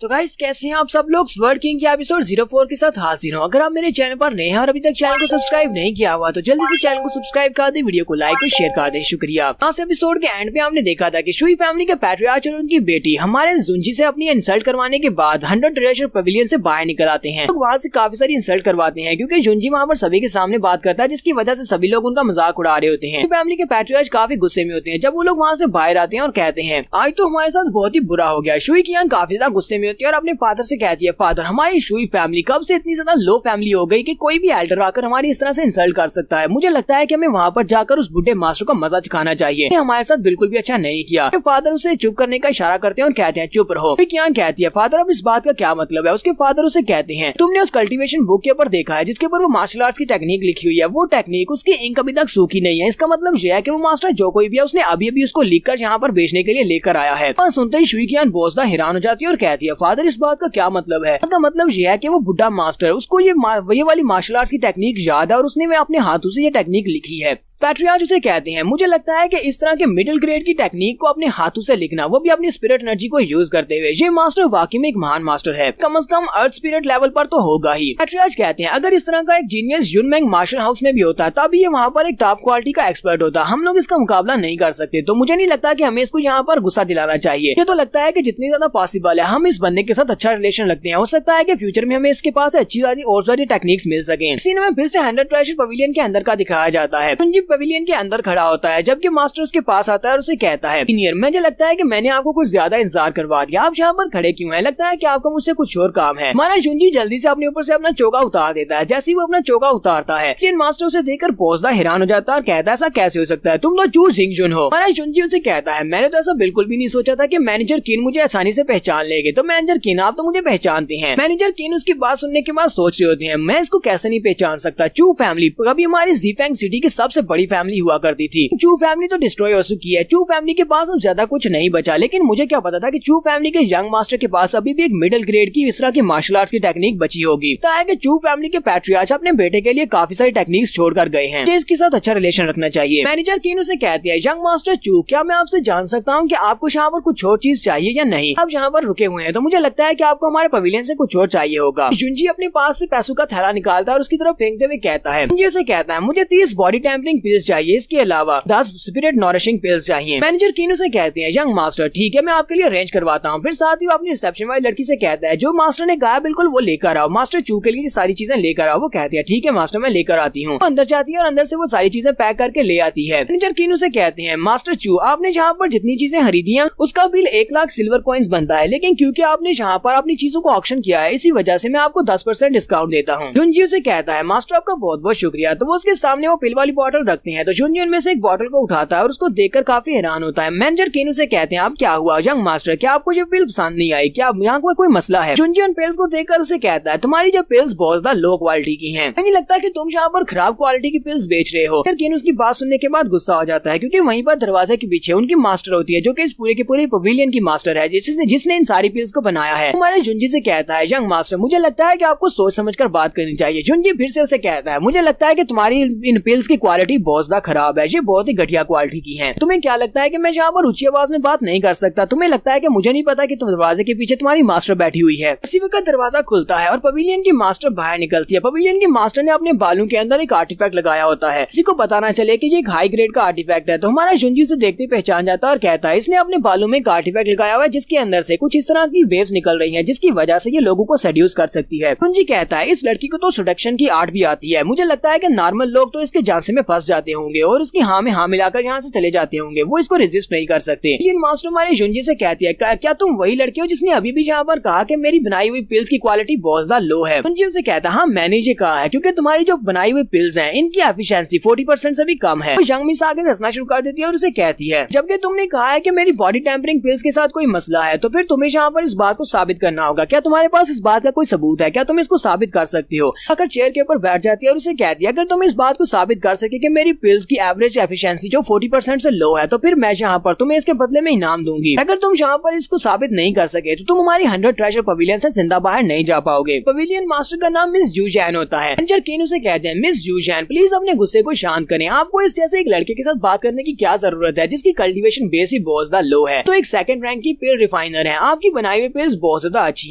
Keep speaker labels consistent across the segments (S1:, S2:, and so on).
S1: तो गाइस कैसे हैं आप सब लोग। स्वर्ड किंग के एपिसोड 04 के साथ हाजिर हूं। अगर आप मेरे चैनल पर नए हैं और अभी तक चैनल को सब्सक्राइब नहीं किया हुआ तो जल्दी से चैनल को सब्सक्राइब कर दे, वीडियो को लाइक और शेयर कर दे, शुक्रिया। लास्ट एपिसोड के एंड पे हमने देखा था कि शुई फैमिली के पैट्रियार्च और उनकी बेटी हमारे जुंजी से अपनी इंसल्ट करवाने के बाद 100 ट्रेजर पवेलियन से बाहर निकल आते हैं। तो वहाँ से काफी सारी इंसल्ट करवाते हैं क्योंकि जुंजी वहाँ पर सभी के सामने बात करता है, जिसकी वजह से सभी लोग उनका मजाक उड़ा रहे होते हैं। फैमिली के पैट्रियार्च काफी गुस्से में होते हैं जब वो लोग वहाँ से बाहर आते हैं और कहते हैं आज तो हमारे साथ बहुत ही बुरा हो गया। शुई कियान काफी ज्यादा गुस्से में होती है और अपने फादर से कहती है, फादर हमारी शुई फैमिली कब से इतनी ज्यादा लो फैमिली हो गई कि कोई भी एल्डर आकर हमारी इस तरह से इंसल्ट कर सकता है। मुझे लगता है कि हमें वहाँ पर जाकर उस बुढ़े मास्टर को मजा चखाना चाहिए। हमारे साथ बिल्कुल भी अच्छा नहीं किया। फादर उसे चुप करने का इशारा करते हैं और कहते हैं चुप रहो। कियान कहती है, फादर अब इस बात का क्या मतलब है। उसके फादर उसे कहते हैं, तुमने उस कल्टीवेशन बुक के ऊपर देखा है जिसके ऊपर वो मार्शल आर्ट्स की टेक्निक लिखी हुई है, वो टेक्निक उसकी इंक अभी तक सूखी नहीं है। इसका मतलब यह है कि वो मास्टर जो कोई भी है उसने अभी अभी उसको लिख कर यहाँ पर बेचने के लिए लेकर आया है। और सुनते ही शुई कियान बहुत ज्यादा हैरान हो जाती है और कहती है, फादर इस बात का क्या मतलब है। मतलब यह है कि वो बुढ़ा मास्टर उसको ये वाली मार्शल आर्ट्स की टेक्निक याद है और उसने अपने हाथों से ये टेक्निक लिखी है। पैट्रियार्च उसे कहते हैं, मुझे लगता है कि इस तरह के मिडिल ग्रेड की टेक्निक को अपने हाथों से लिखना, वो भी अपनी स्पिरिट एनर्जी को यूज करते हुए, ये मास्टर वाकई में एक महान मास्टर है। कम से कम अर्थ स्पिरिट लेवल पर तो होगा ही। पैट्रियार्च कहते हैं, अगर इस तरह का एक जीनियस युनमेंग मार्शल हाउस में भी होता तब ये वहाँ पर एक टॉप क्वालिटी का एक्सपर्ट होता। हम लोग इसका मुकाबला नहीं कर सकते, तो मुझे नहीं लगता कि हमें इसको यहाँ पर गुस्सा दिलाना चाहिए। ये तो लगता है कि जितनी ज्यादा पॉसिबल है हम इस बंदे के साथ अच्छा रिलेशन रखते हैं। हो सकता है कि फ्यूचर में हमें इसके पास अच्छी और सारी टेक्निक्स मिल सके। सीन में फिर से 100 ट्रेजर पवेलियन के अंदर का दिखाया जाता है। पवेलियन के अंदर खड़ा होता है जबकि मास्टर उसके पास आता है और उसे कहता है, सीनियर मुझे लगता है कि मैंने आपको कुछ ज्यादा इंतजार करवा दिया, आप यहाँ पर खड़े क्यों हैं? लगता है कि आपको मुझसे कुछ और काम है। हमारा जुंजी जल्दी से अपने ऊपर से अपना चोगा उतार देता है। जैसे ही वो अपना चोगा उतारता है लेकिन मास्टर उसे देखकर बहुत ज्यादा हैरान हो जाता है और कहता है, ऐसा कैसे हो सकता है, तुम तो चू जिंगजुन हो। हमारा जुंजी उसे कहता है, मैंने तो ऐसा बिल्कुल भी नहीं सोचा था कि मैनेजर किन मुझे आसानी से पहचान लेंगे। तो मैनेजर किन आप तो मुझे पहचानते हैं। मैनेजर किन उसकी बात सुनने के बाद सोच रहे होते हैं, मैं इसको कैसे नहीं पहचान सकता। चू फैमिली कभी हमारी ज़ीफेंग सिटी की सबसे बड़ी फैमिली हुआ करती थी। चू फैमिली तो डिस्ट्रॉय हो चुकी है। चू फैमिली के पास अब ज्यादा कुछ नहीं बचा, लेकिन मुझे क्या पता था कि चू फैमिली के यंग मास्टर के पास अभी भी एक मिडिल ग्रेड की इस तरह की मार्शल आर्ट्स की टेक्निक बची होगी। तो है कि चू फैमिली के पैट्रियार्च अपने बेटे के लिए काफी सारी टेक्निक्स छोड़कर गए हैं। इसके साथ अच्छा रिलेशन रखना चाहिए। मैनेजर किन उसे कहती है, यंग मास्टर चू क्या मैं आपसे जान सकता हूँ कि आपको यहाँ पर कुछ और चीज चाहिए या नहीं? आप यहाँ पर रुके हुए हैं तो मुझे लगता है कि आपको हमारे पवेलियन से कुछ और चाहिए होगा। जुंजी अपने पास से पैसों का थैला निकालता है और उसकी तरफ फेंकते हुए कहता है, जुंजी उसे कहता है, मुझे 30 बॉडी टेम्परिंग पिल्स चाहिए, इसके अलावा 10 स्पिरिट नॉरिशिंग पिल्स चाहिए। मैनेजर किन उसे कहते हैं, यंग मास्टर ठीक है मैं आपके लिए अरेंज करवाता हूँ। फिर साथ ही वो अपनी रिसेप्शन वाली लड़की से कहता है, जो मास्टर ने कहा बिल्कुल वो लेकर आओ। मास्टर चू के लिए सारी चीजें लेकर आओ। वो कहती है, ठीक है मास्टर मैं लेकर आती हूँ। अंदर जाती है और अंदर से वो सारी चीजें पैक करके ले आती है। मैनेजर किन उसे कहते हैं, मास्टर चू आपने जहाँ पर जितनी चीजें खरीदी हैं उसका बिल 1 लाख सिल्वर कॉइन्स बनता है, लेकिन क्योंकि आपने यहाँ पर अपनी चीजों को ऑक्शन किया है इसी वजह से मैं आपको 10% डिस्काउंट देता हूँ। जुंजी उसे कहता है, मास्टर आपका बहुत बहुत शुक्रिया। तो वो उसके सामने वो पिल वाली बोतल रखते हैं। तो जुंजी उनमें से एक बोतल को उठाता है और उसको देखकर काफी हैरान होता है। मैनेजर किन उसे कहते हैं, अब क्या हुआ यंग मास्टर, क्या आपको ये पिल पसंद नहीं आई? क्या यहाँ पर कोई मसला है? जुंजी उन पिल्स को देखकर उसे कहता है, तुम्हारी जो पिल्स बहुत ज्यादा लो क्वालिटी की हैं, नहीं लगता कि तुम यहाँ पर खराब क्वालिटी की पिल्स बेच रहे हो। किन उसकी बात सुनने के बाद गुस्सा हो जाता है क्योंकि वहीं पर दरवाजे के पीछे उनकी मास्टर होती है जो कि इस पूरे के पूरे पवेलियन की मास्टर है जिसने इन सारी पिल्स को बनाया है। हमारे जुंजी से कहता है, यंग मास्टर मुझे लगता है कि आपको सोच समझकर बात करनी चाहिए। जुंजी फिर से उसे कहता है, मुझे लगता है कि तुम्हारी इन पिल्स की क्वालिटी बहुत ज्यादा खराब है, ये बहुत ही घटिया क्वालिटी की है। तुम्हें क्या लगता है कि मैं यहाँ पर ऊंची आवाज में बात नहीं कर सकता? तुम्हें लगता है कि मुझे नहीं पता कि तुम दरवाजे के पीछे तुम्हारी मास्टर बैठी हुई है? इसी वक्त दरवाजा खुलता है और पवेलियन की मास्टर बाहर निकलती है। पवेलियन की मास्टर ने अपने बालों के अंदर एक आर्टिफैक्ट लगाया होता है, किसी को पता ना चले कि ये एक हाई ग्रेड का आर्टिफैक्ट है। तो हमारा जुंजी से देखते पहचान जाता है और कहता है, इसने अपने बालों में एक आर्टिफैक्ट लगाया हुआ है जिसके अंदर से कुछ इस तरह की वेव्स निकल रही है जिसकी वजह से ये लोगों को सेड्यूस कर सकती है। जुंजी कहता है, इस लड़की को तो सेडक्शन की आर्ट भी आती है। मुझे लगता है कि नॉर्मल लोग तो इसके झांसे में फंस जाते होंगे और इसकी हाँ में हाँ मिलाकर यहाँ से चले जाते होंगे, वो इसको रेजिस्ट नहीं कर सकते। लेकिन मास्टर हमारे जुंजी से कहती है, क्या तुम वही लड़की हो जिसने अभी भी यहाँ पर कहा कि मेरी बनाई हुई पिल्स की क्वालिटी बहुत ज्यादा लो है? जुंजी उसे कहता है, हाँ मैंने ये कहा है क्योंकि तुम्हारी जो बनाई हुई पिल्स हैं इनकी एफिशिएंसी 40% से भी कम है। यंग मिस आगे हंसना शुरू कर देती है और उसे कहती है, जबकि तुमने कहा है कि मेरी बॉडी टेम्परिंग पिल्स के साथ कोई मसला है तो फिर तुम्हें यहाँ पर इस बात को साबित करना होगा। क्या तुम्हारे पास इस बात का कोई सबूत है? क्या तुम इसको साबित कर सकती हो? अगर चेयर के ऊपर बैठ जाती है और उसे कहती है, अगर तुम इस बात को साबित कर सके कि मेरी मेरी पिल्स की एवरेज एफिशिएंसी जो 40% से लो है, तो फिर मैं यहाँ पर तुम्हें इसके बदले में इनाम दूंगी। अगर तुम यहाँ पर इसको साबित नहीं कर सके तो तुम हमारी 100 ट्रेजर पवेलियन से जिंदा बाहर नहीं जा पाओगे। पवेलियन मास्टर का नाम मिस जू जैन होता है। मैनेजर केन उसे कहते हैं, मिस जू जैन प्लीज अपने गुस्से को शांत करें। आपको इस जैसे एक लड़के के साथ बात करने की क्या जरूरत है जिसकी कल्टीवेशन बेस ही बहुत ज्यादा लो है। तो एक सेकंड रैंक की पिल रिफाइनर है, आपकी बनाई हुई पिल्स बहुत ज्यादा अच्छी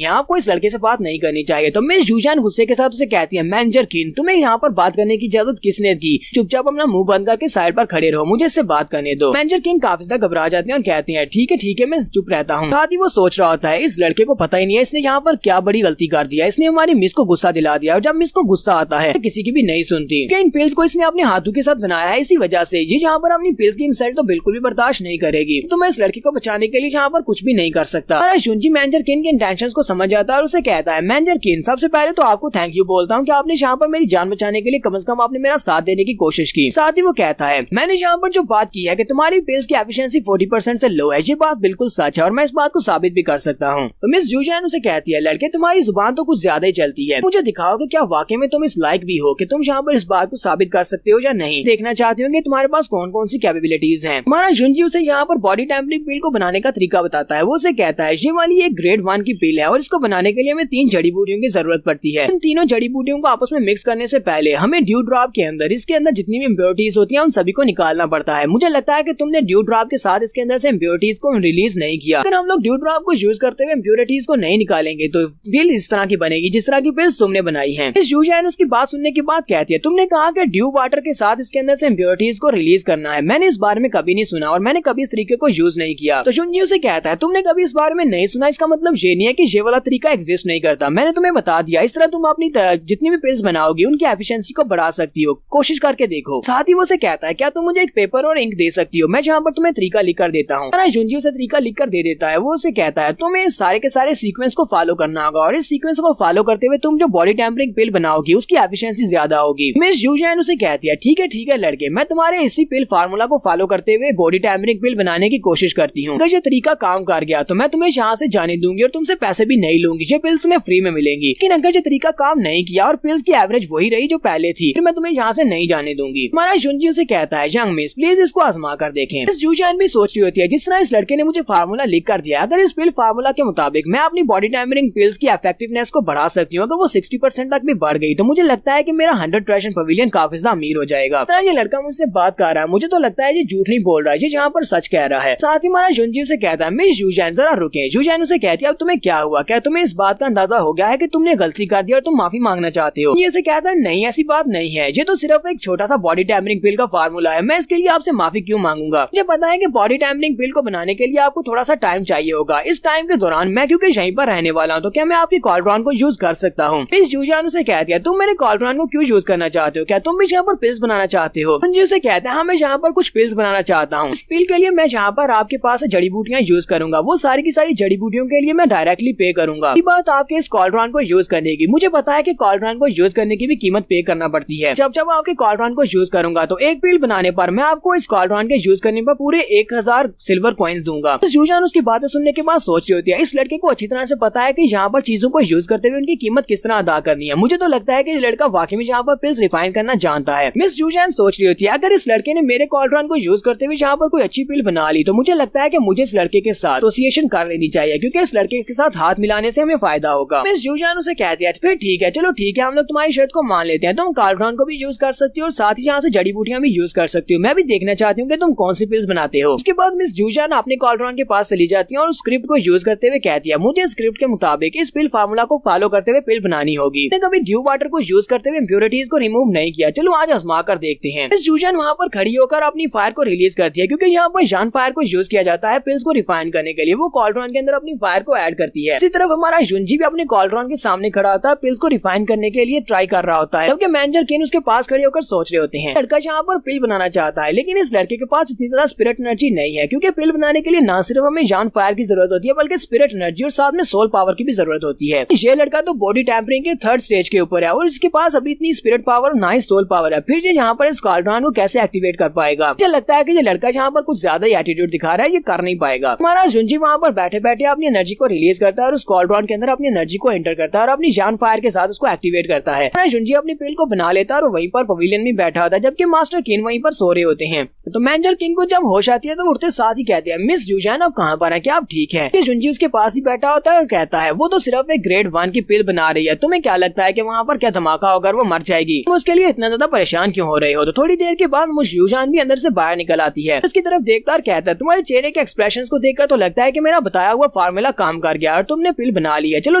S1: है, आपको इस लड़के से बात नहीं करनी चाहिए। तो मिस जू जैन गुस्से के साथ उसे कहती है, मैनेजर केन तुम्हें यहाँ पर बात करने की इजाजत किसने दी? चुपचाप अपना मुंह बंद करके साइड पर खड़े रहो, मुझे इससे बात करने दो। मैनेजर किंग काफी ज्यादा घबरा जाते हैं और कहते हैं, ठीक है मैं चुप रहता हूँ। साथ ही वो सोच रहा होता है इस लड़के को पता ही नहीं है इसने यहाँ पर क्या बड़ी गलती कर दिया, इसने हमारी मिस को गुस्सा दिला दिया। और जब मिस को गुस्सा आता है तो किसी की भी नहीं सुनती। इन पिल्स को इसने अपने हाथों के साथ बनाया है, इसी वजह से ये यहाँ पर अपनी पिल्स की इंसल्ट तो बिल्कुल भी बर्दाश्त नहीं करेगी। तो मैं इस लड़के को बचाने के लिए यहाँ पर कुछ भी नहीं कर सकता। जुंजी मैनेजर किन के इंटेंशंस को समझ जाता है और उसे कहता है, मैनेजर किन सबसे पहले तो आपको थैंक यू बोलता हूँ कि आपने यहाँ पर मेरी जान बचाने के लिए कम से कम आपने मेरा साथ देने की कोशिश की। साथ ही वो कहता है, मैंने यहाँ पर जो बात की है कि तुम्हारी पिल्स की एफिशिएंसी 40% से लो है, ये बात बिल्कुल सच है और मैं इस बात को साबित भी कर सकता हूँ। तो मिस जू जैन उसे कहती है, लड़के तुम्हारी जुबान तो कुछ ज्यादा ही चलती है, मुझे दिखाओ कि क्या वाकई में तुम इस लायक भी हो कि तुम यहाँ पर इस बात को साबित कर सकते हो या नहीं। देखना चाहते हो कि तुम्हारे पास कौन कौन सी कैपेबिलिटीज हैं। हमारा जुंजी उसे यहाँ पर बॉडी टेम्परिंग पिल को बनाने का तरीका बताता है। वो उसे कहता है, ये वाली एक ग्रेड 1 की पिल है और इसको बनाने के लिए हमें 3 जड़ी बूटियों की जरूरत पड़ती है। इन तीनों जड़ी बूटियों को आपस में मिक्स करने से पहले हमें ड्यू ड्रॉप के अंदर इसके अंदर जितनी भी इम्प्योरिटीज होती है उन सभी को निकालना पड़ता है। मुझे लगता है कि तुमने ड्यू ड्रॉप के साथ इसके अंदर से इम्प्योरिटीज को रिलीज नहीं किया। अगर हम लोग ड्यू ड्रॉप को यूज करते हुए इम्प्योरिटीज को नहीं निकालेंगे तो पिल इस तरह की बनेगी जिस तरह की पिल्स तुमने बनाई है। इस जू जैन उसकी बात सुनने के बाद कहती है, तुमने कहा कि ड्यू वाटर के साथ इसके अंदर से इम्प्योरिटीज को रिलीज करना है, मैंने इस बारे में कभी नहीं सुना और मैंने कभी इस तरीके को यूज नहीं किया। तो जुंजी उसे कहता है, तुमने कभी इस बारे में नहीं सुना इसका मतलब ये नहीं है कि ये वाला तरीका एग्जिस्ट नहीं करता। मैंने तुम्हें बता दिया, इस तरह तुम अपनी जितनी भी पिल्स बनाओगी उनकी एफिशिएंसी को बढ़ा सकती हो, कोशिश करके देखो। साथ ही वो उसे कहता है, क्या तुम मुझे एक पेपर और इंक दे सकती हो, मैं जहाँ पर तुम्हें तरीका लिख कर देता हूँ। जुंजी उसे तरीका लिख कर दे देता है। वो उसे कहता है, तुम्हें सारे के सारे सीक्वेंस को फॉलो करना होगा और इस सीक्वेंस को फॉलो करते हुए तुम जो बॉडी टेम्परिंग पिल बनाओगी उसकी एफिशिएंसी ज्यादा होगी। मिस जू जैन उसे कहती है, ठीक है लड़के, मैं तुम्हारे इसी पिल फार्मूला को फॉलो करते हुए बॉडी टेम्परिंग पिल बनाने की कोशिश करती हूँ। अगर ये तरीका काम कर गया तो मैं तुम्हें यहाँ से जाने दूंगी और तुमसे पैसे भी नहीं लूंगी, ये पिल्स तुम्हें फ्री में मिलेंगी। लेकिन अगर ये तरीका काम नहीं किया और पिल्स की एवरेज वही रही जो पहले थी, फिर मैं तुम्हें यहाँ से नहीं जाने दूंगी। हमारा जुंजी उसे कहता है, यंग मिस प्लीज इसको आजमा कर देखें। इस जू जैन भी सोच रही होती है, जिस तरह इस लड़के ने मुझे फार्मूला लिख कर दिया, अगर इस पिल फार्मूला के मुताबिक मैं अपनी बॉडी टेम्परिंग पिल्स की इफेक्टिवनेस को बढ़ा सकती हूँ, अगर वो 60% तक भी बढ़ गई तो मुझे लगता है कि मेरा 100 ट्रेजर पवेलियन काफी ज्यादा अमीर हो जाएगा। तो ये लड़का मुझसे बात कर रहा है, मुझे तो लगता है ये झूठ नहीं बोल रहा है, ये यहाँ पर सच कह रहा है। साथ ही हमारा जुंजी से कहता है, मिस जू जैन जरा रुके। जू जैन उसे कहती है, अब तुम्हें क्या हुआ, क्या तुम्हें इस बात का अंदाजा हो गया है कि तुमने गलती कर दी और तुम माफी मांगना चाहते हो? ये से कहता है, नहीं ऐसी बात नहीं है, ये तो सिर्फ एक छोटा सा बॉडी टेम्परिंग पिल का फार्मूला है, मैं इसके लिए आपसे माफी क्यों मांगूंगा? मुझे पता है कि बॉडी टेम्परिंग पिल को बनाने के लिए आपको थोड़ा सा टाइम चाहिए होगा, इस टाइम के दौरान मैं क्योंकि यहीं पर रहने वाला हूँ तो क्या मैं आपकी कॉलरॉन को यूज कर सकता हूँ? इस जू जैन उसे कहती है, तुम मेरे कॉलरॉन को क्यों यूज करना चाहते हो, क्या तुम भी यहाँ पर पिल्स बनाना चाहते हो? उसे कहता है, हाँ मैं यहाँ पर कुछ पिल्स बनाना चाहता हूँ, इस पिल के लिए मैं यहाँ पर आपके पास जड़ी बूटियाँ यूज करूंगा, वो सारी की सारी जड़ी बूटियों के लिए मैं डायरेक्टली पे करूंगा। ये बात आपके इस कॉलरॉन को यूज करने की, मुझे पता है कि कॉलरॉन को यूज करने की भी कीमत पे करना पड़ती है। जब जब आपके कॉलरॉन को यूज करूंगा तो एक पिल बनाने पर मैं आपको इस कॉलरॉन के यूज करने पर पूरे 1000 सिल्वर कॉइन्स दूंगा। जू जैन उसकी बातें सुनने के बाद सोच रही होती है, इस लड़के को अच्छी तरह से पता है कि यहाँ पर चीजों को यूज करते हुए उनकी कीमत किस तरह अदा करनी है। मुझे तो लगता है कि ये लड़का वाकई में यहाँ पर पिल्स रिफाइन करना जानता है। मिस जू जैन सोच रही होती है, अगर इस लड़के ने मेरे कॉलरॉन को यूज करते हुए यहाँ पर कोई अच्छी पिल बना ली तो मुझे लगता है कि मुझे इस लड़के के साथ एसोसिएशन कर लेनी चाहिए, क्योंकि इस लड़के के साथ हाथ मिलाने से हमें फायदा होगा। मिस जू जैन उसे कहती है, फिर ठीक है, चलो ठीक है, हम लोग तुम्हारी शर्त को मान लेते हैं, तुम कॉलरॉन को भी यूज कर सकती हो और साथ ही यहाँ से जड़ी बूटियां भी यूज कर सकती हो। मैं भी देखना चाहती हूँ कि तुम कौन सी पिल्स बनाते हो। उसके बाद मिस जू जैन अपने कॉलरॉन के पास चली जाती है और उस स्क्रिप्ट को यूज करते हुए कहती है, मुझे स्क्रिप्ट के मुताबिक इस पिल फार्मूला को फॉलो करते हुए पिल बनानी होगी। कभी ड्यू वाटर को यूज करते हुए इम्प्योरिटीज को रिमूव नहीं किया, चलो आज आजमा कर देखते हैं। मिस जू जैन वहाँ पर खड़ी होकर अपनी फायर को रिलीज करती है, क्योंकि यहाँ पर जान फायर को यूज किया जाता है पिल्स को रिफाइन करने के लिए। वो कॉलरॉन के अंदर अपनी फायर को ऐड करती है। इसी तरफ हमारा जुंजी भी अपने कॉलरॉन के सामने खड़ा होता है, पिल्स को रिफाइन करने के लिए ट्राई कर रहा होता है, जबकि मैनेजर केन उसके पास खड़े होकर सोच रहे होते हैं। लड़का यहाँ पर पिल बनाना चाहता है, लेकिन इस लड़के के पास इतनी ज्यादा स्पिरिट एनर्जी नहीं है, क्योंकि पिल बनाने के लिए न सिर्फ हमें जान फायर की जरूरत होती है बल्कि स्पिरिट एनर्जी और साथ में सोल पावर की भी जरूरत होती है। ये लड़का तो बॉडी टेम्परिंग के 3rd स्टेज के ऊपर है और इसके पास अभी इतनी स्पिरिट पावर और ना ही सोल पावर है, फिर ये यहाँ पर इस कॉलरॉन को कैसे एक्टिवेट कर पाएगा? मुझे लगता है कि ये लड़का यहाँ पर कुछ ज्यादा ही एटीट्यूड दिखा रहा है, ये कर नहीं पाएगा। हमारा जुंजी वहाँ पर बैठे बैठे अपनी एनर्जी को रिलीज करता है और उस कॉलरॉन के अंदर अपनी एनर्जी को एंटर करता है और अपनी जान फायर के साथ उसको एक्टिवेट करता है। जुंजी अपनी पिल को बना लेता है और वहीं पर पवेलियन में बैठा था जाता है, जबकि मास्टर किन वहीं पर सो रहे होते हैं। तो मैनेजर किन को जब होश आती है तो उठते साथ ही कहते हैं, मिस यूजैन आप कहाँ पर हैं, क्या आप ठीक है? जुंजी उसके पास ही बैठा होता है और कहता है, वो तो सिर्फ एक ग्रेड 1 की पिल बना रही है, तुम्हें क्या लगता है कि वहाँ पर क्या धमाका होगा, वो मर जाएगी, तुम उसके लिए इतना ज्यादा परेशान क्यों हो रहे हो? तो थोड़ी देर के बाद मिस यूजैन भी अंदर से बाहर निकल आती है। उसकी तरफ देखकर कहता है, तुम्हारे चेहरे के एक्सप्रेशंस को देखकर तो लगता है कि मेरा बताया हुआ फार्मूला काम कर गया और तुमने पिल बना ली है। चलो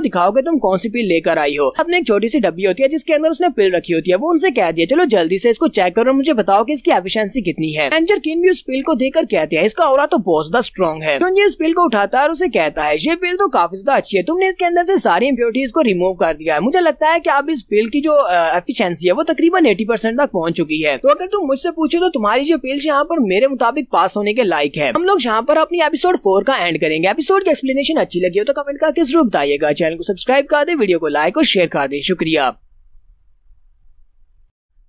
S1: दिखाओ कि तुम कौन सी पिल लेकर आई हो। अपने एक छोटी सी डब्बी होती है जिसके अंदर उसने पिल रखी होती है। वो उनसे कह दिया, चलो जल्दी से इसको चेक करो, मुझे बताओ कि इसकी एफिशिएंसी कितनी है। मैनेजर किन भी उस पिल को देखकर कहते हैं, इसका ऑरा तो बहुत ज्यादा स्ट्रॉन्ग है। तो इस पिल को उठाता है और उसे कहता है, ये पिल तो काफी ज्यादा अच्छी है, तुमने इसके अंदर से सारी इम्प्योरिटीज को रिमूव कर दिया है। मुझे लगता है कि अब इस पिल की जो एफिशिएंसी है वो तकरीबन 80% तक पहुंच चुकी है। तो अगर तुम मुझसे पूछो तो तुम्हारी जो पिल यहाँ पर मेरे मुताबिक पास होने के लायक है। हम लोग यहाँ पर अपनी एपिसोड 4 का एंड करेंगे। एपिसोड की एक्सप्लेनेशन अच्छी लगी हो तो कमेंट करके जरूर बताइएगा। चैनल को सब्सक्राइब कर दे, वीडियो को लाइक और शेयर कर दे। शुक्रिया।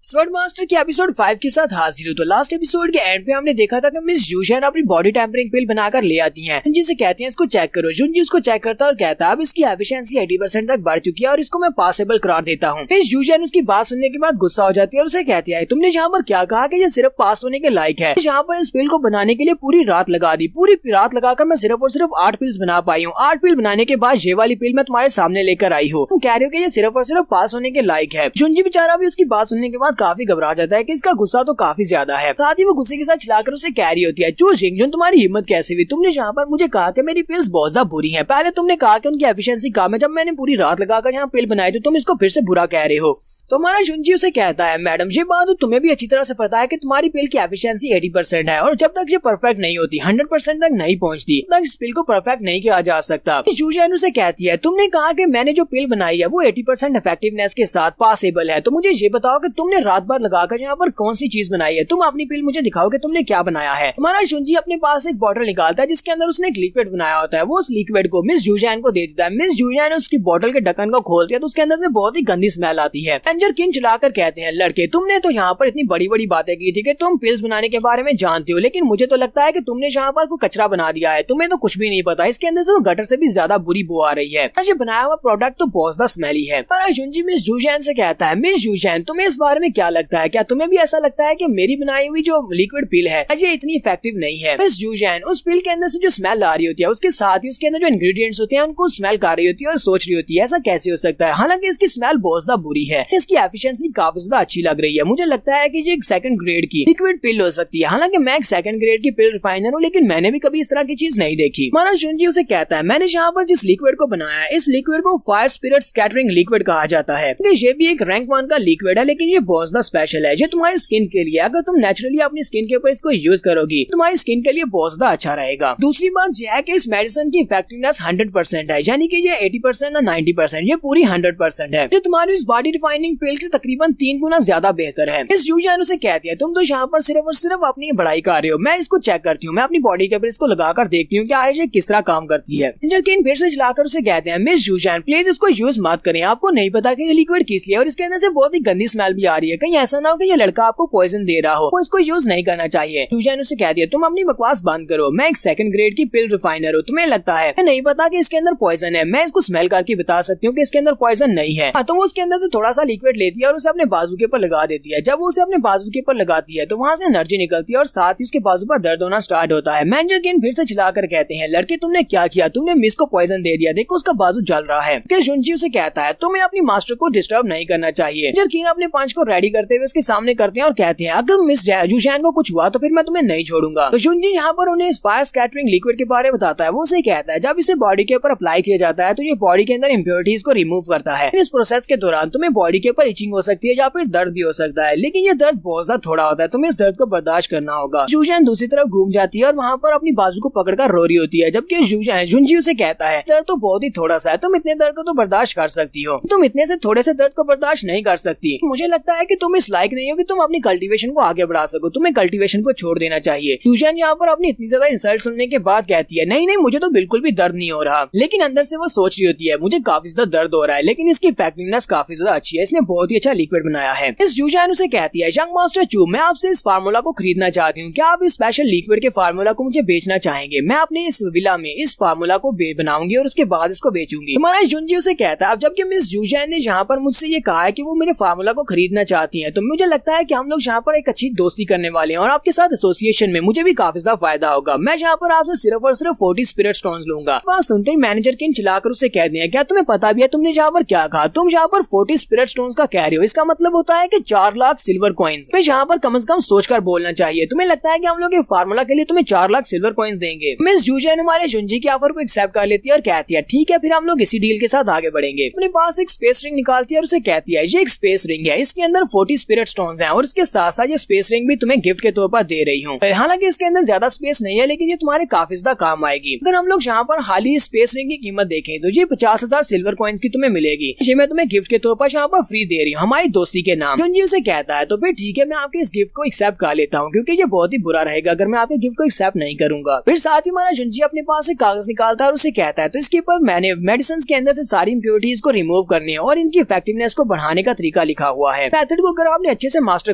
S1: स्वर्ड मास्टर के एपिसोड 5 के साथ हाजिर हो। तो लास्ट एपिसोड के एंड पे हमने देखा था कि मिस यूजैन अपनी बॉडी टेम्परिंग पिल बनाकर ले आती हैं, जिसे कहते हैं इसको चेक करो। जुंजी उसको चेक करता है और कहता है, अब इसकी एफिशिएंसी 80% तक बढ़ चुकी है और इसको मैं पासेबल करार देता हूँ। मिस यूजैन उसकी बात सुनने के बाद गुस्सा हो जाती है और उसे कहती है, तुमने यहाँ पर क्या कहा कि ये सिर्फ पास होने के लायक है? यहाँ पर इस पिल को बनाने के लिए पूरी रात लगा दी, पूरी रात लगाकर मैं सिर्फ और सिर्फ 8 पिल्स बना पाई हूँ। 8 पिल बनाने के बाद ये वाली पिल मैं तुम्हारे सामने लेकर आई हूँ, तुम कह रहे हो कि ये सिर्फ और सिर्फ पास होने के लायक है। जुंजी बेचारा भी उसकी बात सुनने के बाद काफी घबरा जाता है कि इसका गुस्सा तो काफी ज्यादा है। साथ ही वो गुस्से के साथ चिल्लाकर उसे कह रही होती है, चू जिंगजुन तुम्हारी हिम्मत कैसे हुई? तुमने यहाँ पर मुझे कहा कि मेरी पिल्स बहुत ज्यादा बुरी हैं। पहले तुमने कहा कि उनकी एफिशिएंसी कम है, जब मैंने पूरी रात लगाकर यहाँ पिल बनाई तो तुम इसको फिर से बुरा कह रहे हो। तो हमारा जुंजी उसे कहता है, मैडम ये बात तो तुम्हें भी अच्छी तरह से पता है कि तुम्हारी पिल की एफिशिएंसी 80% है और जब तक ये परफेक्ट नहीं होती, 100% तक नहीं पहुँचती, तब तक इस पिल को परफेक्ट नहीं किया जा सकता। यूजैन उसे कहती है, तुमने कहा कि मैंने जो पिल बनाई है वो 80% इफेक्टिवनेस के साथ पासेबल है, तो मुझे ये बताओ कि तुमने रात भर लगाकर यहाँ पर कौन सी चीज बनाई है? तुम अपनी पिल मुझे दिखाओ कि तुमने क्या बनाया है। हमारा जुंजी अपने पास एक बॉटल निकालता है जिसके अंदर उसने एक लिक्विड बनाया होता है। वो उस लिक्विड को मिस यूजैन को दे देता है। मिस यूजैन उसकी बॉटल के ढक्कन को खोलती है तो उसके अंदर से बहुत ही गंदी स्मेल आती है। मैनेजर किन चिल्लाकर कहते हैं, लड़के तुमने तो यहाँ पर इतनी बड़ी बड़ी बातें की थी कि तुम पिल्स बनाने के बारे में जानते हो, लेकिन मुझे तो लगता है कि तुमने यहाँ पर कोई कचरा बना दिया है, तुम्हें तो कुछ भी नहीं पता। इसके अंदर से गटर से भी ज्यादा बुरी बू आ रही है। ये बनाया हुआ प्रोडक्ट तो बहुत ज्यादा स्मेली है। हमारा जुंजी मिस यूजैन से कहता है, मिस यूजैन तुम्हें इस बारे में क्या लगता है? क्या तुम्हें भी ऐसा लगता है कि मेरी बनाई हुई जो लिक्विड पिल है ये इतनी इफेक्टिव नहीं है? मिस यूजैन उस पिल के अंदर से जो स्मेल आ रही होती है उसके साथ ही उसके अंदर जो इंग्रेडिएंट्स होते हैं उनको स्मेल कर रही होती है और सोच रही होती है ऐसा कैसे हो सकता है, हालांकि इसकी स्मेल बहुत ज्यादा बुरी है। इसकी एफिशिएंसी काफी ज्यादा अच्छी लग रही है। मुझे लगता है कि ये एक सेकंड ग्रेड की लिक्विड पिल हो सकती है। हालांकि मैं एक सेकंड ग्रेड की पिल रिफाइनर हूँ, लेकिन मैंने भी कभी इस तरह की चीज नहीं देखी। हमारा जुंजी उसे कहता है, मैंने यहाँ पर जिस लिक्विड को बनाया है इस लिक्विड को फायर स्पिरिट स्कैटरिंग लिक्विड कहा जाता है। ये भी एक रैंक 1 का लिक्विड है, लेकिन ये बहुत ज्यादा स्पेशल है। ये तुम्हारी स्किन के लिए, अगर तुम नेचुरली अपनी स्किन के ऊपर इसको यूज करोगी तुम्हारी स्किन के लिए बहुत ज्यादा अच्छा रहेगा। दूसरी बात यह है कि इस मेडिसिन की इफेक्टिवनेस 100% है, यानी कि ये 80% या 90%, ये पूरी 100% है, जो तुम्हारी इस बॉडी रिफाइनिंग पिल से तकरीबन 3 गुना ज्यादा बेहतर है। इस यूजैन उसे कहती है, तुम तो यहाँ पर सिर्फ और सिर्फ अपनी बढ़ाई कर रहे हो, मैं इसको चेक करती हूँ, मैं अपनी बॉडी के ऊपर इसको लगाकर देखती हूँ कि आखिर ये किस तरह काम करती है। जबकि फिर से चलाकर उसे कहते हैं, मिस यूजैन प्लीज इसको यूज मत करें, आपको नहीं पता कि ये लिक्विड किस लिए और इसके अंदर से बहुत ही गंदी स्मेल भी आ रही है, कहीं ऐसा ना हो कि ये लड़का आपको पॉइजन दे रहा हो, इसको यूज नहीं करना चाहिए। यूजैन उसे कह दिया, तुम अपनी बकवास बंद करो, मैं एक सेकंड ग्रेड की पिल रिफाइनर हूँ, तुम्हें लगता है नहीं पता कि इसके अंदर पॉइजन है, मैं इसको स्मेल करके बता सकती हूँ कि इसके अंदर पॉइजन नहीं है। तो वो उसके अंदर से थोड़ा सा लिक्विड लेती है और उसे अपने बाजू के ऊपर लगा देती है। जब वो उसे अपने बाजू के ऊपर लगाती है तो वहाँ से एनर्जी निकलती है और साथ ही उसके बाजू पर दर्द होना स्टार्ट होता है। मैनेजर किन फिर से चिल्लाकर कहते हैं, लड़के तुमने क्या किया, तुमने मिस को पॉइजन दे दिया, देखो उसका बाजू जल रहा है। जुंजी उसे कहता है, तुम्हें अपनी मास्टर को डिस्टर्ब नहीं करना चाहिए। मैनेजर किन अपने पंच को रेडी करते हुए उसके सामने करते हैं और कहते हैं, अगर मिस यूजैन को कुछ हुआ तो फिर मैं तुम्हें नहीं छोड़ूंगा। तो जुंजी यहाँ पर उन्हें इस फायर स्कैटरिंग लिक्विड के बारे में बताता है। वो उसे कहता है, जब इसे बॉडी के ऊपर अप्लाई किया जाता है तो ये बॉडी के अंदर इम्प्योरिटीज को रिमूव करता है। इस प्रोसेस के दौरान तुम्हें बॉडी के ऊपर इचिंग हो सकती है या फिर दर्द भी हो सकता है, लेकिन ये दर्द बहुत ज्यादा थोड़ा होता है, तुम्हें इस दर्द को बर्दाश्त करना होगा। यूजैन दूसरी तरफ घूम जाती है और वहाँ पर अपनी बाजू को पकड़कर रो रही होती है, जबकि जुंजी उसे कहता है, दर्द तो बहुत ही थोड़ा सा है, तुम इतने दर्द को तो बर्दाश्त कर सकती हो, तुम इतने से थोड़े से दर्द को बर्दाश्त नहीं कर सकती। मुझे लगता है कि तुम इस लायक नहीं हो कि तुम अपनी कल्टीवेशन को आगे बढ़ा सको, तुम्हें कल्टीवेशन को छोड़ देना चाहिए। यूजैन यहाँ पर अपनी इतनी ज्यादा इंसल्ट सुनने के बाद कहती है, नहीं नहीं मुझे तो बिल्कुल भी दर्द नहीं हो रहा, लेकिन अंदर से वो सोच रही होती है, मुझे काफी ज्यादा दर्द हो रहा है, लेकिन इसकी इफेक्टिवनेस काफी ज्यादा अच्छी है, इसने बहुत ही अच्छा लिक्विड बनाया है। इस यूजैन उसे कहती है, यंग मास्टर चू मैं आपसे इस फार्मूला को खरीदना चाहती हूँ, क्या आप इस स्पेशल लिक्विड के फार्मूला को मुझे बेचना चाहेंगे? मैं अपने इस विला में इस फार्मूला को बनाऊंगी और उसके बाद इसको बेचूंगी। हमारा जुंजी उसे कहता है, अब जबकि मिस यूजैन ने यहाँ पर मुझसे ये कहा है कि वो मेरे फार्मूला को खरीदना चाहती हैं तो मुझे लगता है कि हम लोग यहाँ पर एक अच्छी दोस्ती करने वाले हैं और आपके साथ एसोसिएशन में मुझे भी काफी ज्यादा फायदा होगा। मैं यहाँ पर आपसे सिर्फ और सिर्फ 40 स्पिरिट स्टोन्स लूंगा। वहाँ सुनते ही मैनेजर किन चिल्लाकर उसे कह दिया, क्या तुम्हें पता भी है तुमने यहाँ पर क्या कहा? तुम यहाँ पर 40 स्पिरिट स्टोन्स का कह रहे हो, इसका मतलब होता है कि 4 लाख सिल्वर कॉइन्स। तो यहाँ पर कम से कम सोचकर बोलना चाहिए। तुम्हें लगता है कि हम लोग ये फार्मूला के लिए तुम्हें 4 लाख सिल्वर कॉइन्स देंगे? मिस यूजन हमारे जुंजी के ऑफर को एक्सेप्ट कर लेती है और कहती है ठीक है फिर हम लोग इसी डील के साथ आगे बढ़ेंगे। अपने पास एक स्पेस रिंग निकालती है और उसे कहती है ये एक स्पेस रिंग है, इसके अंदर 40 स्पिरिट स्टोन्स हैं और इसके साथ साथ ये स्पेस रिंग भी तुम्हें गिफ्ट के तौर पर दे रही हूँ। हालांकि इसके अंदर ज्यादा स्पेस नहीं है लेकिन ये तुम्हारे काफी ज्यादा काम आएगी। अगर हम लोग यहाँ पर हाल ही स्पेस रिंग की कीमत देखें तो ये 50,000 सिल्वर कॉइन्स की तुम्हें मिलेगी। ये मैं तुम्हें गिफ्ट के तौर पर यहाँ पर फ्री दे रही हूँ हमारी दोस्ती के नाम। जुंजी उसे कहता है तो फिर ठीक है मैं आपके इस गिफ्ट को एक्सेप्ट कर लेता हूँ क्योंकि ये बहुत ही बुरा रहेगा अगर मैं आपके गिफ्ट को एक्सेप्ट नहीं करूंगा। फिर साथ ही हमारा जुंजी अपने पास एक कागज निकालता है और उसे कहता है तो इसके ऊपर मैंने मेडिसिन के अंदर से सारी इम्प्योरिटीज को रिमूव करनी है और इनकी इफेक्टिवनेस को बढ़ाने का तरीका लिखा हुआ है। मेथड को अगर आपने अच्छे से मास्टर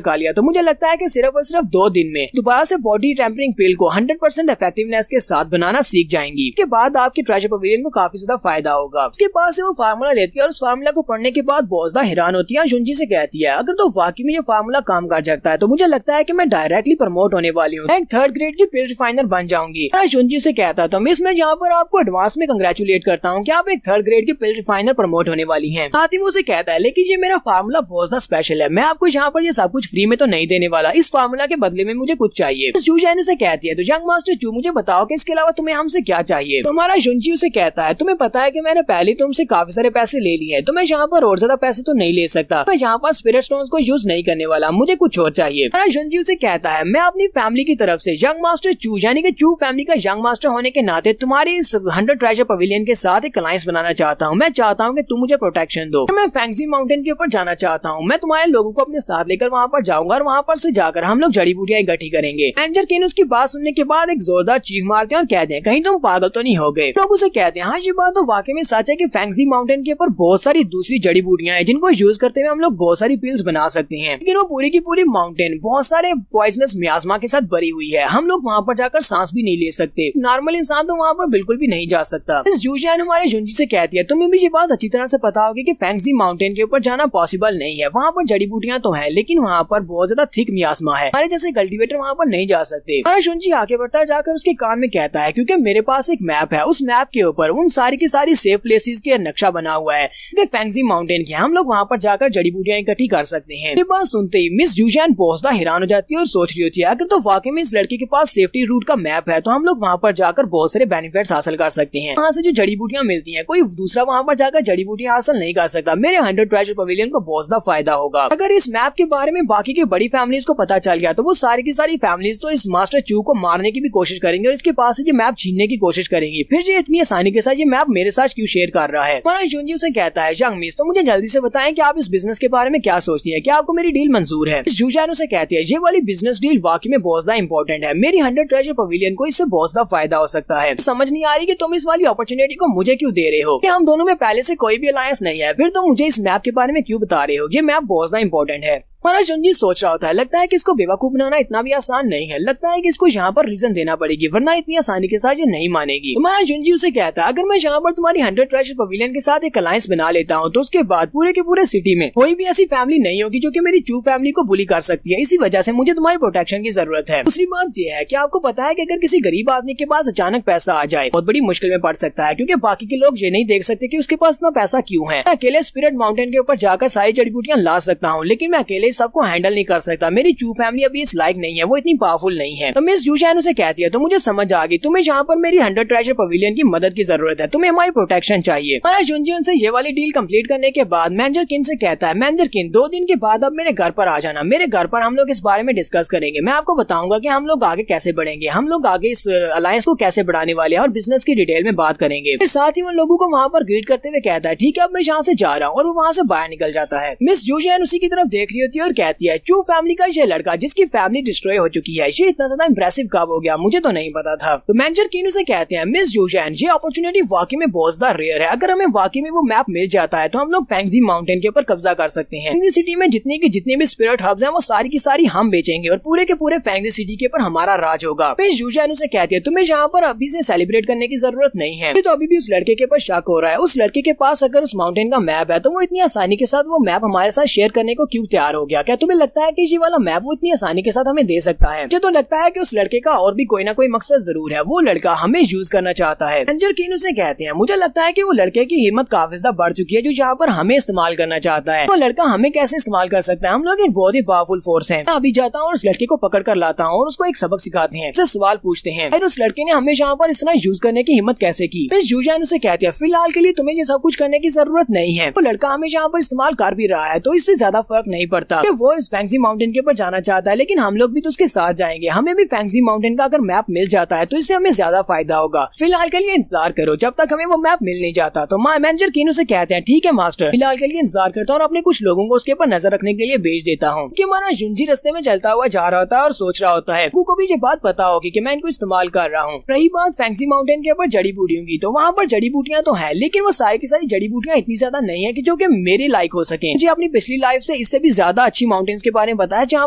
S1: कर लिया तो मुझे लगता है कि सिर्फ और सिर्फ 2 दिन में दोबारा से बॉडी टेम्परिंग पिल को 100% इफेक्टिवनेस के साथ बनाना सीख जाएंगी। इसके बाद आपके ट्रेजर पवेलियन को काफी ज्यादा फायदा होगा। उसके पास से वो फार्मूला लेती है और उस फार्मूला को पढ़ने के बाद बहुत ज्यादा हैरान होती है। जुंजी से कहती है अगर तो वाकई में ये फार्मूला काम कर सकता है तो मुझे लगता है कि मैं डायरेक्टली प्रमोट होने वाली हूँ, एक 3rd ग्रेड की पिल रिफाइनर बन जाऊंगी। जुंजी से कहता तो मिस मैं यहाँ पर आपको एडवांस में कंग्रेचुलेट करता हूँ कि आप एक 3rd ग्रेड की पिल रिफाइनर प्रमोट होने वाली हैं। साथ ही वो उसे कहता है लेकिन ये मेरा फार्मूला बहुत ज्यादा स्पेशल है, मैं आपको यहाँ पर ये सब कुछ फ्री में तो नहीं देने वाला, इस फार्मूला के बदले में मुझे कुछ चाहिए। जुंजी उसे कहती है तो यंग मास्टर चू मुझे बताओ कि इसके अलावा तुम्हें हमसे क्या चाहिए? तो हमारा जुंजी उसे कहता है तुम्हें पता है कि मैंने पहले तुमसे काफी सारे पैसे ले लिए हैं तो मैं यहाँ पर और ज्यादा पैसे तो नहीं ले सकता, मैं यहाँ पर स्पिरिट स्टोन्स को यूज नहीं करने वाला, मुझे कुछ और चाहिए। जुंजी उसे कहता है मैं अपनी फैमिली की तरफ से यंग मास्टर चू यानी कि चू फैमिली का यंग मास्टर होने के नाते तुम्हारी इस 100 ट्रेजर पवेलियन के साथ एक अलायंस बनाना चाहता हूँ। मैं चाहता हूँ कि तुम मुझे प्रोटेक्शन दो। मैं फैंगजी माउंटेन के ऊपर जाना चाहता हूँ, मैं तुम्हारे लोगों को अपने साथ लेकर वहाँ पर जाऊंगा और वहाँ पर से जाकर हम लोग जड़ी बूटियां इकट्ठी करेंगे। मैनेजर किन उसकी बात सुनने के बाद एक जोरदार चीख मारते हैं और कहते हैं कहीं तुम पागल तो नहीं हो गए? लोग उसे कहते हैं हाँ ये बात तो वाकई में सच है कि फैंगजी माउंटेन के ऊपर बहुत सारी दूसरी जड़ी बूटियां हैं जिनको यूज करते हुए हम लोग बहुत सारी पिल्स बना सकते हैं, लेकिन वो पूरी की पूरी माउंटेन बहुत सारे पॉइजनस मियास्मा के साथ भरी हुई है, हम लोग वहाँ पर जाकर सांस भी नहीं ले सकते, नॉर्मल इंसान तो वहाँ पर बिल्कुल भी नहीं जा सकता। इस यूजन हमारे जुंजी से कहती है तुम्हें भी ये बात अच्छी तरह से पता होगी कि फैंगजी माउंटेन के ऊपर जाना पॉसिबल नहीं है, वहाँ पर जड़ी बूटियां तो है लेकिन वहाँ पर बहुत ज्यादा थिक मियास्मा है, हमारे जैसे कल्टीवेटर वहाँ पर नहीं जा सकते। हमारा जुंजी आगे बढ़ता है जाकर उसके कान में कहता है क्योंकि मेरे पास एक मैप है, उस मैप के ऊपर उन सारी की सारी सेफ प्लेसेस के नक्शा बना हुआ है फैंगजी माउंटेन के, हम लोग वहाँ पर जाकर जड़ी बूटियां इकट्ठी कर सकते हैं। ये बात सुनते ही मिस यूजन बहुत ज्यादा हैरान हो जाती है और सोच रही होती है अगर तो वाकई में इस लड़के के पास सेफ्टी रूट का मैप है तो हम लोग वहाँ पर जाकर बहुत सारे बेनिफिट्स हासिल कर सकते हैं। वहाँ से जो जड़ी बूटियां मिलती हैं कोई दूसरा वहाँ पर जाकर जड़ी बूटियां हासिल नहीं कर सकता। मेरे 100 ट्रेजर पवेलियन को बहुत ज्यादा फायदा होगा। अगर इस मैप के बारे में बाकी की बड़ी फैमिलीज को पता चल गया तो वो सारी की सारी फैमिलीज तो इस मास्टर चू को मारने की भी कोशिश करेंगे और इसके पास से ये मैप छीनने की कोशिश करेंगी। फिर ये इतनी आसानी के साथ ये मैप मेरे साथ क्यों शेयर कर रहा है? हमारा जुंजी से कहता है यंग मिस तो मुझे जल्दी से बताएं कि आप इस बिजनेस के बारे में क्या सोचती है, क्या आपको मेरी डील मंजूर है? जुजान उसे कहती है ये वाली बिजनेस डील वाकई में बहुत ज्यादा इंपॉर्टेंट है, मेरी 100 ट्रेजर पवेलियन को इससे बहुत ज्यादा फायदा हो सकता है। समझ नहीं आ रही कि तुम इस वाली अपॉर्चुनिटी को मुझे क्यों दे रहे हो, कि हम दोनों में पहले से कोई भी अलायंस नहीं है, फिर तुम मुझे इस मैप के बारे में क्यों बता रहे हो? ये मैप बहुत ज्यादा इंपॉर्टेंट है। हमारा जुंजी सोच रहा होता है लगता है कि इसको बेवकूफ बनाना इतना भी आसान नहीं है, लगता है कि इसको यहाँ पर रीजन देना पड़ेगी वरना इतनी आसानी के साथ ये नहीं मानेगी। हमारा जुंजी उसे कहता है अगर मैं यहाँ पर तुम्हारी 100 ट्रेजर पवेलियन के साथ एक अलायंस बना लेता हूँ तो उसके बाद पूरे के पूरे सिटी में कोई भी ऐसी फैमिली नहीं होगी जो कि मेरी चू फैमिली को बुली कर सकती है, इसी वजह से मुझे तुम्हारी प्रोटेक्शन की जरूरत है। दूसरी बात ये है कि आपको पता है कि अगर किसी गरीब आदमी के पास अचानक पैसा आ जाए बहुत बड़ी मुश्किल में पड़ सकता है, क्योंकि बाकी के लोग ये नहीं देख सकते कि उसके पास इतना पैसा क्यों है। मैं अकेले स्पिरिट माउंटेन के ऊपर जाकर सारी जड़ी बूटियां ला सकता हूँ लेकिन मैं अकेले सबको हैंडल नहीं कर सकता, मेरी चू फैमिली अभी इस लायक नहीं है, वो इतनी पावरफुल नहीं है। तो मिस यूजन उसे कहती है तो मुझे समझ आ गई, तुम्हें यहाँ पर मेरी 100 ट्रेजर पवेलियन की मदद की जरूरत है, तुम्हें हमारी प्रोटेक्शन चाहिए। हमारा जुंजी से ये वाली डील कंप्लीट करने के बाद मैनेजर किन से कहता है मैनेजर किन 2 दिन के बाद अब मेरे घर पर आ जाना, मेरे घर पर हम लोग इस बारे में डिस्कस करेंगे, मैं आपको बताऊंगा कि हम लोग आगे कैसे बढ़ेंगे, हम लोग आगे इस अलायंस को कैसे बढ़ाने वाले हैं और बिजनेस की डिटेल में बात करेंगे। फिर साथ ही वो लोगों को वहाँ पर ग्रीट करते हुए कहता है ठीक है अब मैं यहाँ से जा रहा हूँ, और वो वहाँ से बाहर निकल जाता है। मिस यूजन उसी की तरफ देख रही होती है और कहती है चू फैमिली का ये लड़का जिसकी फैमिली डिस्ट्रॉय हो चुकी है ये इतना ज्यादा इंप्रेसिव कब हो गया, मुझे तो नहीं पता था। तो मैनेजर किन उसे कहते हैं मिस यूजन ये अपॉर्चुनिटी वाकई में बहुत ज्यादा रेयर है, अगर हमें वाकई में वो मैप मिल जाता है तो हम लोग फैंगजी माउंटेन के ऊपर कब्जा कर सकते हैं। फैंगजी सिटी में जितने भी स्पिरिट हब्स हैं वो सारी की सारी हम बेचेंगे और पूरे के पूरे फैंगजी सिटी के ऊपर हमारा राज होगा। मिस यूजन उसे कहती है तुम्हें यहाँ पर अभी से सेलिब्रेट करने की जरूरत नहीं है, तो अभी भी उस लड़के के ऊपर शक हो रहा है, उस लड़के के पास अगर उस माउंटेन का मैप है तो वो इतनी आसानी के साथ वो मैप हमारे साथ शेयर करने को क्यों तैयार हो गया। क्या तुम्हें लगता है कि ये वाला मैप वो इतनी आसानी के साथ हमें दे सकता है? मुझे तो लगता है कि उस लड़के का और भी कोई ना कोई मकसद जरूर है। वो लड़का हमें यूज करना चाहता है। मैनेजर कीन उसे कहते हैं, मुझे लगता है कि वो लड़के की हिम्मत काफी ज्यादा बढ़ चुकी है जो यहाँ पर हमें इस्तेमाल करना चाहता है। वो लड़का हमें कैसे इस्तेमाल कर सकता है? हम लोग एक बहुत ही पावरफुल फोर्स है। मैं अभी जाता हूँ और उस लड़के को पकड़ कर लाता हूँ और उसको एक सबक सिखाते हैं, उससे सवाल पूछते हैं फिर उस लड़के ने हमें यहाँ पर इस तरह यूज करने की हिम्मत कैसे की। फिर यूजैन उसे कहते हैं, फिलहाल के लिए तुम्हें ये सब कुछ करने की जरूरत नहीं है। वो लड़का हमें यहाँ पर इस्तेमाल कर भी रहा है तो इससे ज्यादा फर्क नहीं पड़ता। वो इस फैंसी माउंटेन के ऊपर जाना चाहता है लेकिन हम लोग भी तो उसके साथ जाएंगे। हमें भी फैंसी माउंटेन का अगर मैप मिल जाता है तो इससे हमें ज्यादा फायदा होगा। फिलहाल के लिए इंतजार करो जब तक हमें वो मैप मिल नहीं जाता। तो मैनेजर कीन उसे कहते हैं, ठीक है मास्टर, फिलहाल के लिए इंतजार करता हूँ और अपने कुछ लोगों को उसके ऊपर नजर रखने के लिए भेज देता हूँ। कि हमारा जुंजी रास्ते में चलता हुआ जा रहा होता है और सोच रहा होता है को भी ये बात पता होगी कि मैं इनको इस्तेमाल कर रहा हूँ। रही बात फैंसी माउंटेन के ऊपर जड़ी बूटियों की, तो वहाँ पर जड़ी बूटियाँ तो है लेकिन वो सारी की सारी जड़ी बूटियाँ इतनी ज्यादा नहीं है कि जो कि मेरे लायक हो सके। मुझे अपनी पिछली लाइफ से इससे भी ज्यादा अच्छी माउंटेन्स के बारे में बताया जहाँ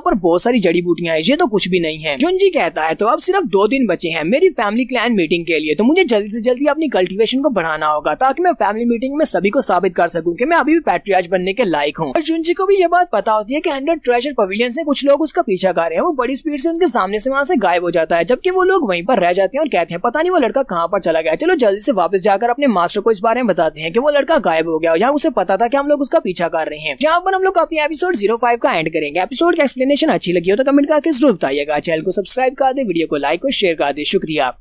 S1: पर बहुत सारी जड़ी बूटियाँ हैं। ये तो कुछ भी नहीं है। जुंजी कहता है, तो अब सिर्फ 2 दिन बचे हैं मेरी फैमिली क्लैन मीटिंग के लिए, तो मुझे जल्दी से जल्दी अपनी कल्टीवेशन को बढ़ाना होगा ताकि मैं फैमिली मीटिंग में सभी को साबित कर सकूं कि मैं अभी भी पैट्रियार्च बनने के लायक हूँ। और जुंजी को भी ये बात पता होती है कि 100 ट्रेजर पवेलियन से कुछ लोग उसका पीछा कर रहे हैं। वो बड़ी स्पीड से उनके सामने से वहाँ से गायब हो जाता है जबकि वो लोग वहीं पर रह जाते हैं और कहते हैं पता नहीं वो लड़का कहाँ पर चला गया। चलो जल्दी से वापस जाकर अपने मास्टर को इस बारे में बताते हैं कि वो लड़का गायब हो गया या उसे पता था कि हम लोग उसका पीछा कर रहे हैं। जहाँ पर हम लोग अपनी एपिसोड 05 का एंड करेंगे। एपिसोड की एक्सप्लेनेशन अच्छी लगी हो तो कमेंट करके जरूर बताइएगा। चैनल को सब्सक्राइब कर दे, वीडियो को लाइक और शेयर कर दे। शुक्रिया।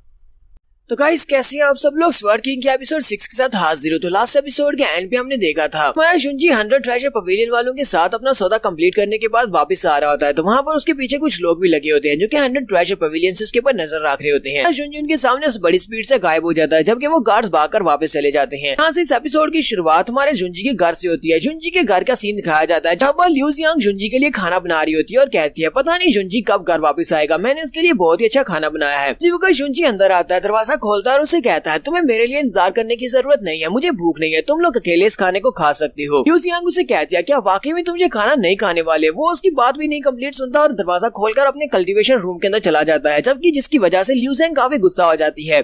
S1: तो गाइस कैसे हैं आप सब लोग? स्वर्ड किंग के एपिसोड 6 के साथ हाजिर हो। तो लास्ट एपिसोड के एंड पे हमने देखा था हमारा जुंजी 100 ट्रेजर पवेलियन वालों के साथ अपना सौदा कंप्लीट करने के बाद वापस आ रहा होता है। तो वहाँ पर उसके पीछे कुछ लोग भी लगे होते हैं जो कि 100 ट्रेजर पवेलियन से उसके ऊपर नजर रख रहे होते हैं। जुंजी उनके सामने बड़ी स्पीड से गायब हो जाता है जबकि वो गार्ड्स भागकर वापस चले जाते हैं। यहाँ से इस एपिसोड की शुरुआत हमारे जुंजी के घर से होती है। जुंजी के घर का सीन दिखाया जाता है जहाँ पर ल्यू जियांग जुंजी के लिए खाना बना रही होती है और कहती है पता नहीं जुंजी कब घर वापस आएगा, मैंने उसके लिए बहुत ही अच्छा खाना बनाया है। जुंजी अंदर आता है, दरवाजा खोलता है और उसे कहता है तुम्हें मेरे लिए इंतजार करने की जरूरत नहीं है, मुझे भूख नहीं है, तुम लोग अकेले इस खाने को खा सकते हो। ल्यू जियांग उसे कहती है क्या वाकई में तुम ये खाना नहीं खाने वाले? वो उसकी बात भी नहीं कंप्लीट सुनता और दरवाजा खोलकर अपने कल्टीवेशन रूम के अंदर चला जाता है जबकि जिसकी वजह से ल्यू जियांग काफी गुस्सा हो जाती है।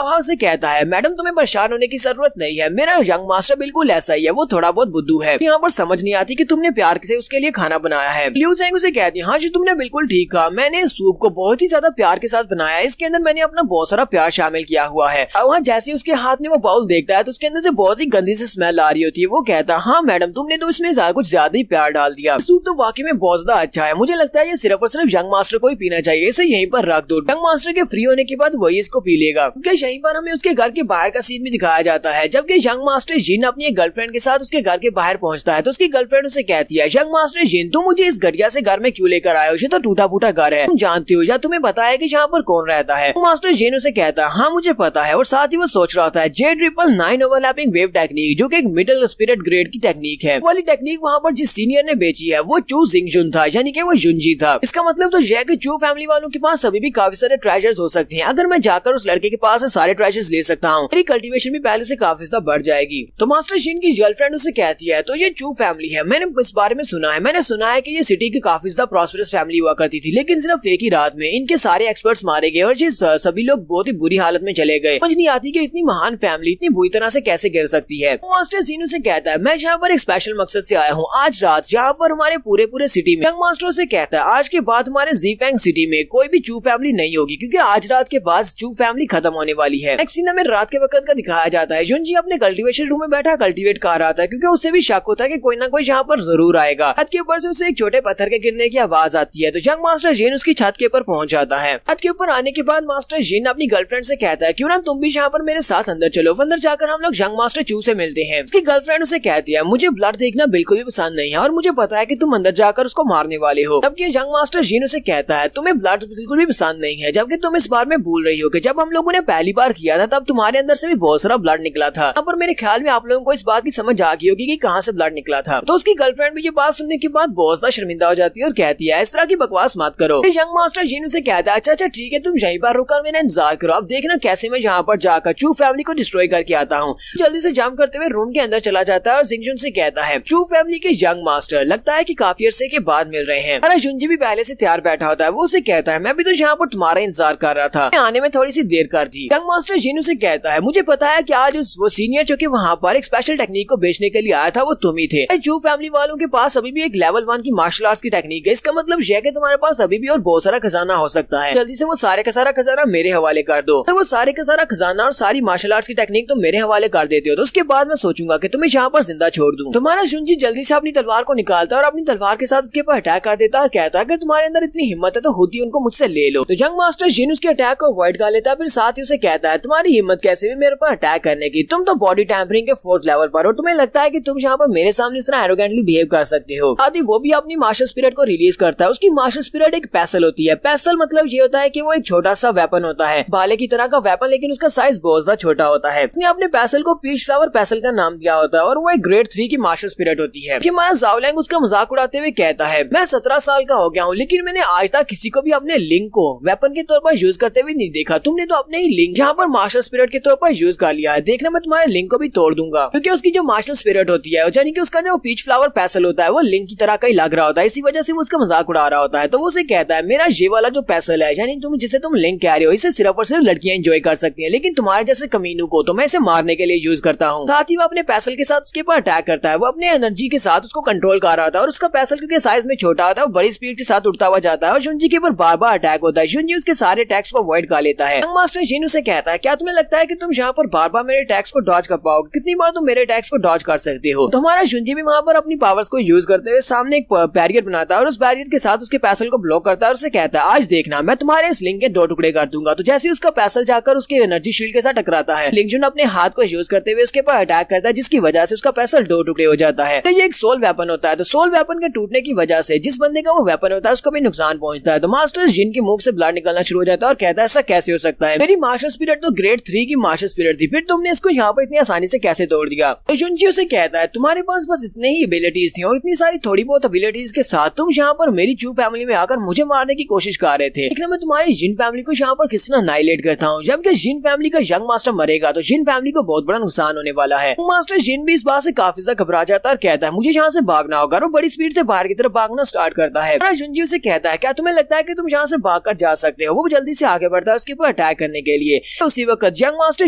S1: उसे कहता है मैडम तुम्हें परेशान होने की जरूरत नहीं है, मेरा यंग मास्टर बिल्कुल ऐसा ही है, वो थोड़ा बहुत बुद्धू है। यहाँ पर समझ नहीं आती कि तुमने प्यार से उसके लिए खाना बनाया है। ल्यू जियांग उसे कहती है हाँ जी तुमने बिल्कुल ठीक कहा, मैंने इस सूप को बहुत ही ज्यादा प्यार के साथ बनाया है, इसके अंदर मैंने अपना बहुत सारा प्यार शामिल किया हुआ है। और वहाँ जैसे उसके हाथ में वो बाउल देखता है तो उसके अंदर से बहुत ही गंदी सी स्मेल आ रही होती है। वो कहता है हाँ मैडम तुमने तो इसमें कुछ ज्यादा ही प्यार डाल दिया, सूप तो वाकई में बहुत ज्यादा अच्छा है, मुझे लगता है ये सिर्फ और सिर्फ यंग मास्टर को ही पीना चाहिए, इसे यहीं पर रख दो, यंग मास्टर के फ्री होने के बाद वही इसको पी लेगा। यहीं पर हमें उसके घर के बाहर का सीन भी दिखाया जाता है जबकि यंग मास्टर जिन अपनी गर्लफ्रेंड के साथ उसके घर के बाहर पहुंचता है तो उसकी गर्लफ्रेंड उसे कहती है यंग मास्टर जिन तुम मुझे इस घटिया से घर में क्यों लेकर आए हो, ये तो टूटा फूटा घर है, तुम जानते हो या तुम्हें पता है कि यहाँ पर कौन रहता है? मास्टर जिन उसे कहता है हाँ मुझे पता है और साथ ही वो सोच रहा था J999 ओवरलैपिंग वेव टेक्निक जो कि एक मिडिल स्पिरिट ग्रेड की टेक्निक है, वाली टेक्निक वहाँ पर जिस सीनियर ने बेची है वो चू जिंगजुन था यानी कि वो जुंजी था। इसका मतलब तो यह कि चू फैमिली वालों के पास अभी भी काफी सारे ट्रेजर्स हो सकते हैं, अगर मैं जाकर उस लड़के के पास से सारे ट्रेजर्स ले सकता हूँ मेरी कल्टीवेशन भी पहले से काफी ज्यादा बढ़ जाएगी। तो मास्टर जिन की गर्लफ्रेंड उसे कहती है तो ये चू फैमिली है, मैंने इस बारे में सुना है, मैंने सुना है कि ये सिटी की काफी ज्यादा प्रॉस्परस फैमिली हुआ करती थी लेकिन सिर्फ एक ही रात में इनके सारे एक्सपर्ट्स मारे गए और ये सभी लोग बहुत ही बुरी हालत में चले गए। समझ नहीं आती कि इतनी महान फैमिली इतनी बुरी तरह से कैसे गिर सकती है। मास्टर जीनू से कहता है मैं यहाँ पर एक स्पेशल मकसद से आया हूँ, आज रात यहाँ पर हमारे पूरे सिटी में। यंग मास्टर से कहता है आज के बाद हमारे ज़ीफेंग सिटी में कोई भी चू फैमिली नहीं होगी क्योंकि आज रात के बाद चू फैमिली खत्म होने वाली है। नेक्स्ट सीन में रात के वक्त का दिखाया जाता है, जुंजी अपने कल्टीवेशन रूम में बैठा कल्टीवेट कर रहा था क्योंकि उसे भी शक होता है कि कोई ना कोई यहाँ पर जरूर आएगा। छत के ऊपर से उसे एक छोटे पत्थर के गिरने की आवाज आती है तो यंग मास्टर जिन उसकी छत के ऊपर पहुंच जाता है। छत के ऊपर आने के बाद मास्टर जिन अपनी गर्लफ्रेंड से कहता है क्यों ना तुम भी यहाँ पर मेरे साथ अंदर चलो। अंदर जाकर हम लोग यंग मास्टर चू से मिलते हैं। उसकी गर्लफ्रेंड उसे कहती है मुझे ब्लड देखना बिल्कुल भी पसंद नहीं है और मुझे पता है कि तुम अंदर जाकर उसको मारने वाले हो। जबकि यंग मास्टर जिन उसे कहता है तुम्हें ब्लड बिल्कुल भी पसंद नहीं है जबकि तुम इस बार में भूल रही हो कि जब हम लोगों ने पहली बार किया था तब तुम्हारे अंदर से भी बहुत सारा ब्लड निकला था। यहाँ पर मेरे ख्याल में आप लोगों को इस बात की समझ आ गई होगी कि कहाँ से ब्लड निकला था। तो उसकी गर्लफ्रेंड भी ये बात सुनने के बाद बहुत ज्यादा शर्मिंदा हो जाती है और कहती है इस तरह की बकवास मत करो। यंग मास्टर जिन उसे कहता है अच्छा ठीक है तुम यहीं पर रुकर मेरा इंतजार करो, अब देखना ना कैसे मैं यहाँ पर जाकर चू फैमिली को डिस्ट्रॉय करके आता हूँ। जल्दी से जंप करते हुए रूम के अंदर चला जाता है और जिंगजुन से कहता है चू फैमिली के यंग मास्टर, लगता है कि काफी अरसे के बाद मिल रहे हैं। अरे जुनजी भी पहले से तैयार बैठा होता है। वो उसे कहता है मैं भी तो यहाँ पर तुम्हारा इंतजार कर रहा था, आने में थोड़ी सी देर कर दी। यंग मास्टर जिन उसे कहता है मुझे पता है कि आज वो सीनियर जो कि वहाँ पर एक स्पेशल टेक्निक को बेचने के लिए आया था वो तुम ही थे। चू फैमिली वालों के पास अभी भी एक लेवल 1 की मार्शल आर्ट्स की टेक्निक है, इसका मतलब यह कि तुम्हारे पास अभी भी और बहुत सारा खजाना हो सकता है। जल्दी से वो सारे का सारा खजाना मेरे हवाले कर दो। अगर वो सारे का सारा खजाना और सारी मार्शल आर्ट्स की टेक्निक तुम मेरे हवाले कर देते हो तो उसके बाद मैं सोचूंगा कि तुम्हें यहाँ पर जिंदा छोड़ दूं। तुम्हारा जुनजी जल्दी से अपनी तलवार को निकालता है और अपनी तलवार के साथ उसके ऊपर अटैक कर देता है और कहता है अगर तुम्हारे अंदर इतनी हिम्मत है तो होती उनको मुझसे ले लो। तो यंग मास्टर जिन उसके अटैक को अवॉइड कर लेता है, फिर साथ ही उसे कहता है तुम्हारी हिम्मत कैसे भी मेरे पर अटैक करने की, तुम तो बॉडी टैंपरिंग के 4th लेवल पर हो, तुम्हें लगता है कि तुम यहाँ पर मेरे सामने इतना एरोगेंटली बिहेव कर सकते हो। आदि वो भी अपनी मार्शल स्पिरिट को रिलीज करता है। उसकी मार्शल स्पिरिट एक पैसल होती है। पैसल मतलब ये होता है कि वो एक छोटा सा वेपन होता है, भाले की तरह का वेपन, लेकिन उसका साइज बहुत ज्यादा छोटा होता है। उसने अपने पैसल को पीच फ्लावर पैसल का नाम दिया होता है और वो एक ग्रेड 3 की मार्शल स्पिरिट होती है। हमारा ज़ाओलिंग उसका मजाक उड़ाते हुए कहता है मैं 17 साल का हो गया हूँ लेकिन मैंने आज तक किसी को भी अपने लिंक को वेपन के तौर पर यूज करते हुए नहीं देखा। तुमने तो अपने ही लिंक जहाँ पर मार्शल स्पिरिट के तौर पर यूज कर लिया है। देखना मैं तुम्हारे लिंक को भी तोड़ दूंगा, क्योंकि उसकी जो मार्शल स्पिरिट होती है यानी कि उसका जो पीच फ्लावर पैसल होता है वो लिंक की तरह का ही लग रहा होता है, इसी वजह से वो उसका मजाक उड़ा रहा होता है। तो वो उसे कहता है मेरा ये वाला जो पैसल है यानी तुम जिसे तुम लिंक कह रहे हो इसे सिर्फ और सिर्फ लड़कियां एंजॉय कर सकती हैं, लेकिन तुम्हारे जैसे कमीनों को तो मैं इसे मारने के लिए यूज करता हूँ। साथ ही वो अपने पैसल के साथ उसके ऊपर अटैक करता है। वो अपने एनर्जी के साथ उसको कंट्रोल कर रहा था और उसका पैसल क्योंकि साइज में छोटा होता है वो बड़ी स्पीड के साथ उड़ता हुआ जाता है और जुनजी के ऊपर बार बार अटैक होता है। जुनजी उसके सारे अटैक्स को अवॉइड कर लेता है। यंग मास्टर जिन उसे कहता है क्या तुम्हें लगता है कि तुम यहाँ पर बार बार मेरे अटैक्स को डॉज कर पाओगे, कितनी बार तुम मेरे अटैक्स को डॉज कर सकते हो। तो हमारा जुनजी भी वहाँ पर अपनी पावर्स को यूज करते हुए सामने एक बैरियर बनाता है और उस बैरियर के साथ उसके पैसल को ब्लॉक करता है और उसे कहता है आज देखना मैं तुम्हारे इस लिंक के 2 टुकड़े कर दूंगा। तो जैसे उसका पैसल जाकर उसके एनर्जी शील्ड के साथ टकराता है, लिंकजुन अपने हाथ को यूज करते हुए उसके ऊपर अटैक करता है जिसकी वजह से उसका पैसल 2 टुकड़े हो जाता है। तो ये एक सोल वेपन होता है। तो सोल वेपन के टूटने की वजह से जिस बंदे का वो वेपन होता है उसको भी नुकसान पहुंचता है। तो मास्टर जिन के मुंह से ब्लड निकलना शुरू हो जाता है और कहता है ऐसा कैसे हो सकता है, मेरी मार्शल स्पिरिट तो ग्रेड 3 की मार्शल स्पिरिट थी, फिर तुमने इसको यहाँ पर इतनी आसानी से कैसे तोड़ दिया। तो जुनजी उसे कहता है तुम्हारे पास बस इतने ही एबिलिटीज थी और इतनी सारी थोड़ी बहुत एबिलिटीज के साथ तुम यहाँ पर मेरी चू फैमिली में आकर मुझे मारने की कोशिश कर रहे थे, लेकिन मैं तुम्हारी जिन फैमिली को यहाँ पर किस तरह नाइलेट करता हूँ। जबकि जिन फैमिली का यंग मास्टर मरेगा तो जिन फैमिली को बहुत बड़ा नुकसान होने वाला है। मास्टर जिन भी इस बात से काफी ज्यादा घबरा जाता है और कहता है मुझे यहाँ से भागना होगा। वो बड़ी स्पीड से बाहर की तरफ भागना स्टार्ट करता है। जुनजी उसे कहता है क्या तुम्हें लगता है कि तुम यहाँ से भागकर जा सकते हो। वो जल्दी से आगे बढ़ता है उसके ऊपर अटैक करने के लिए। तो उसी वक्त यंग मास्टर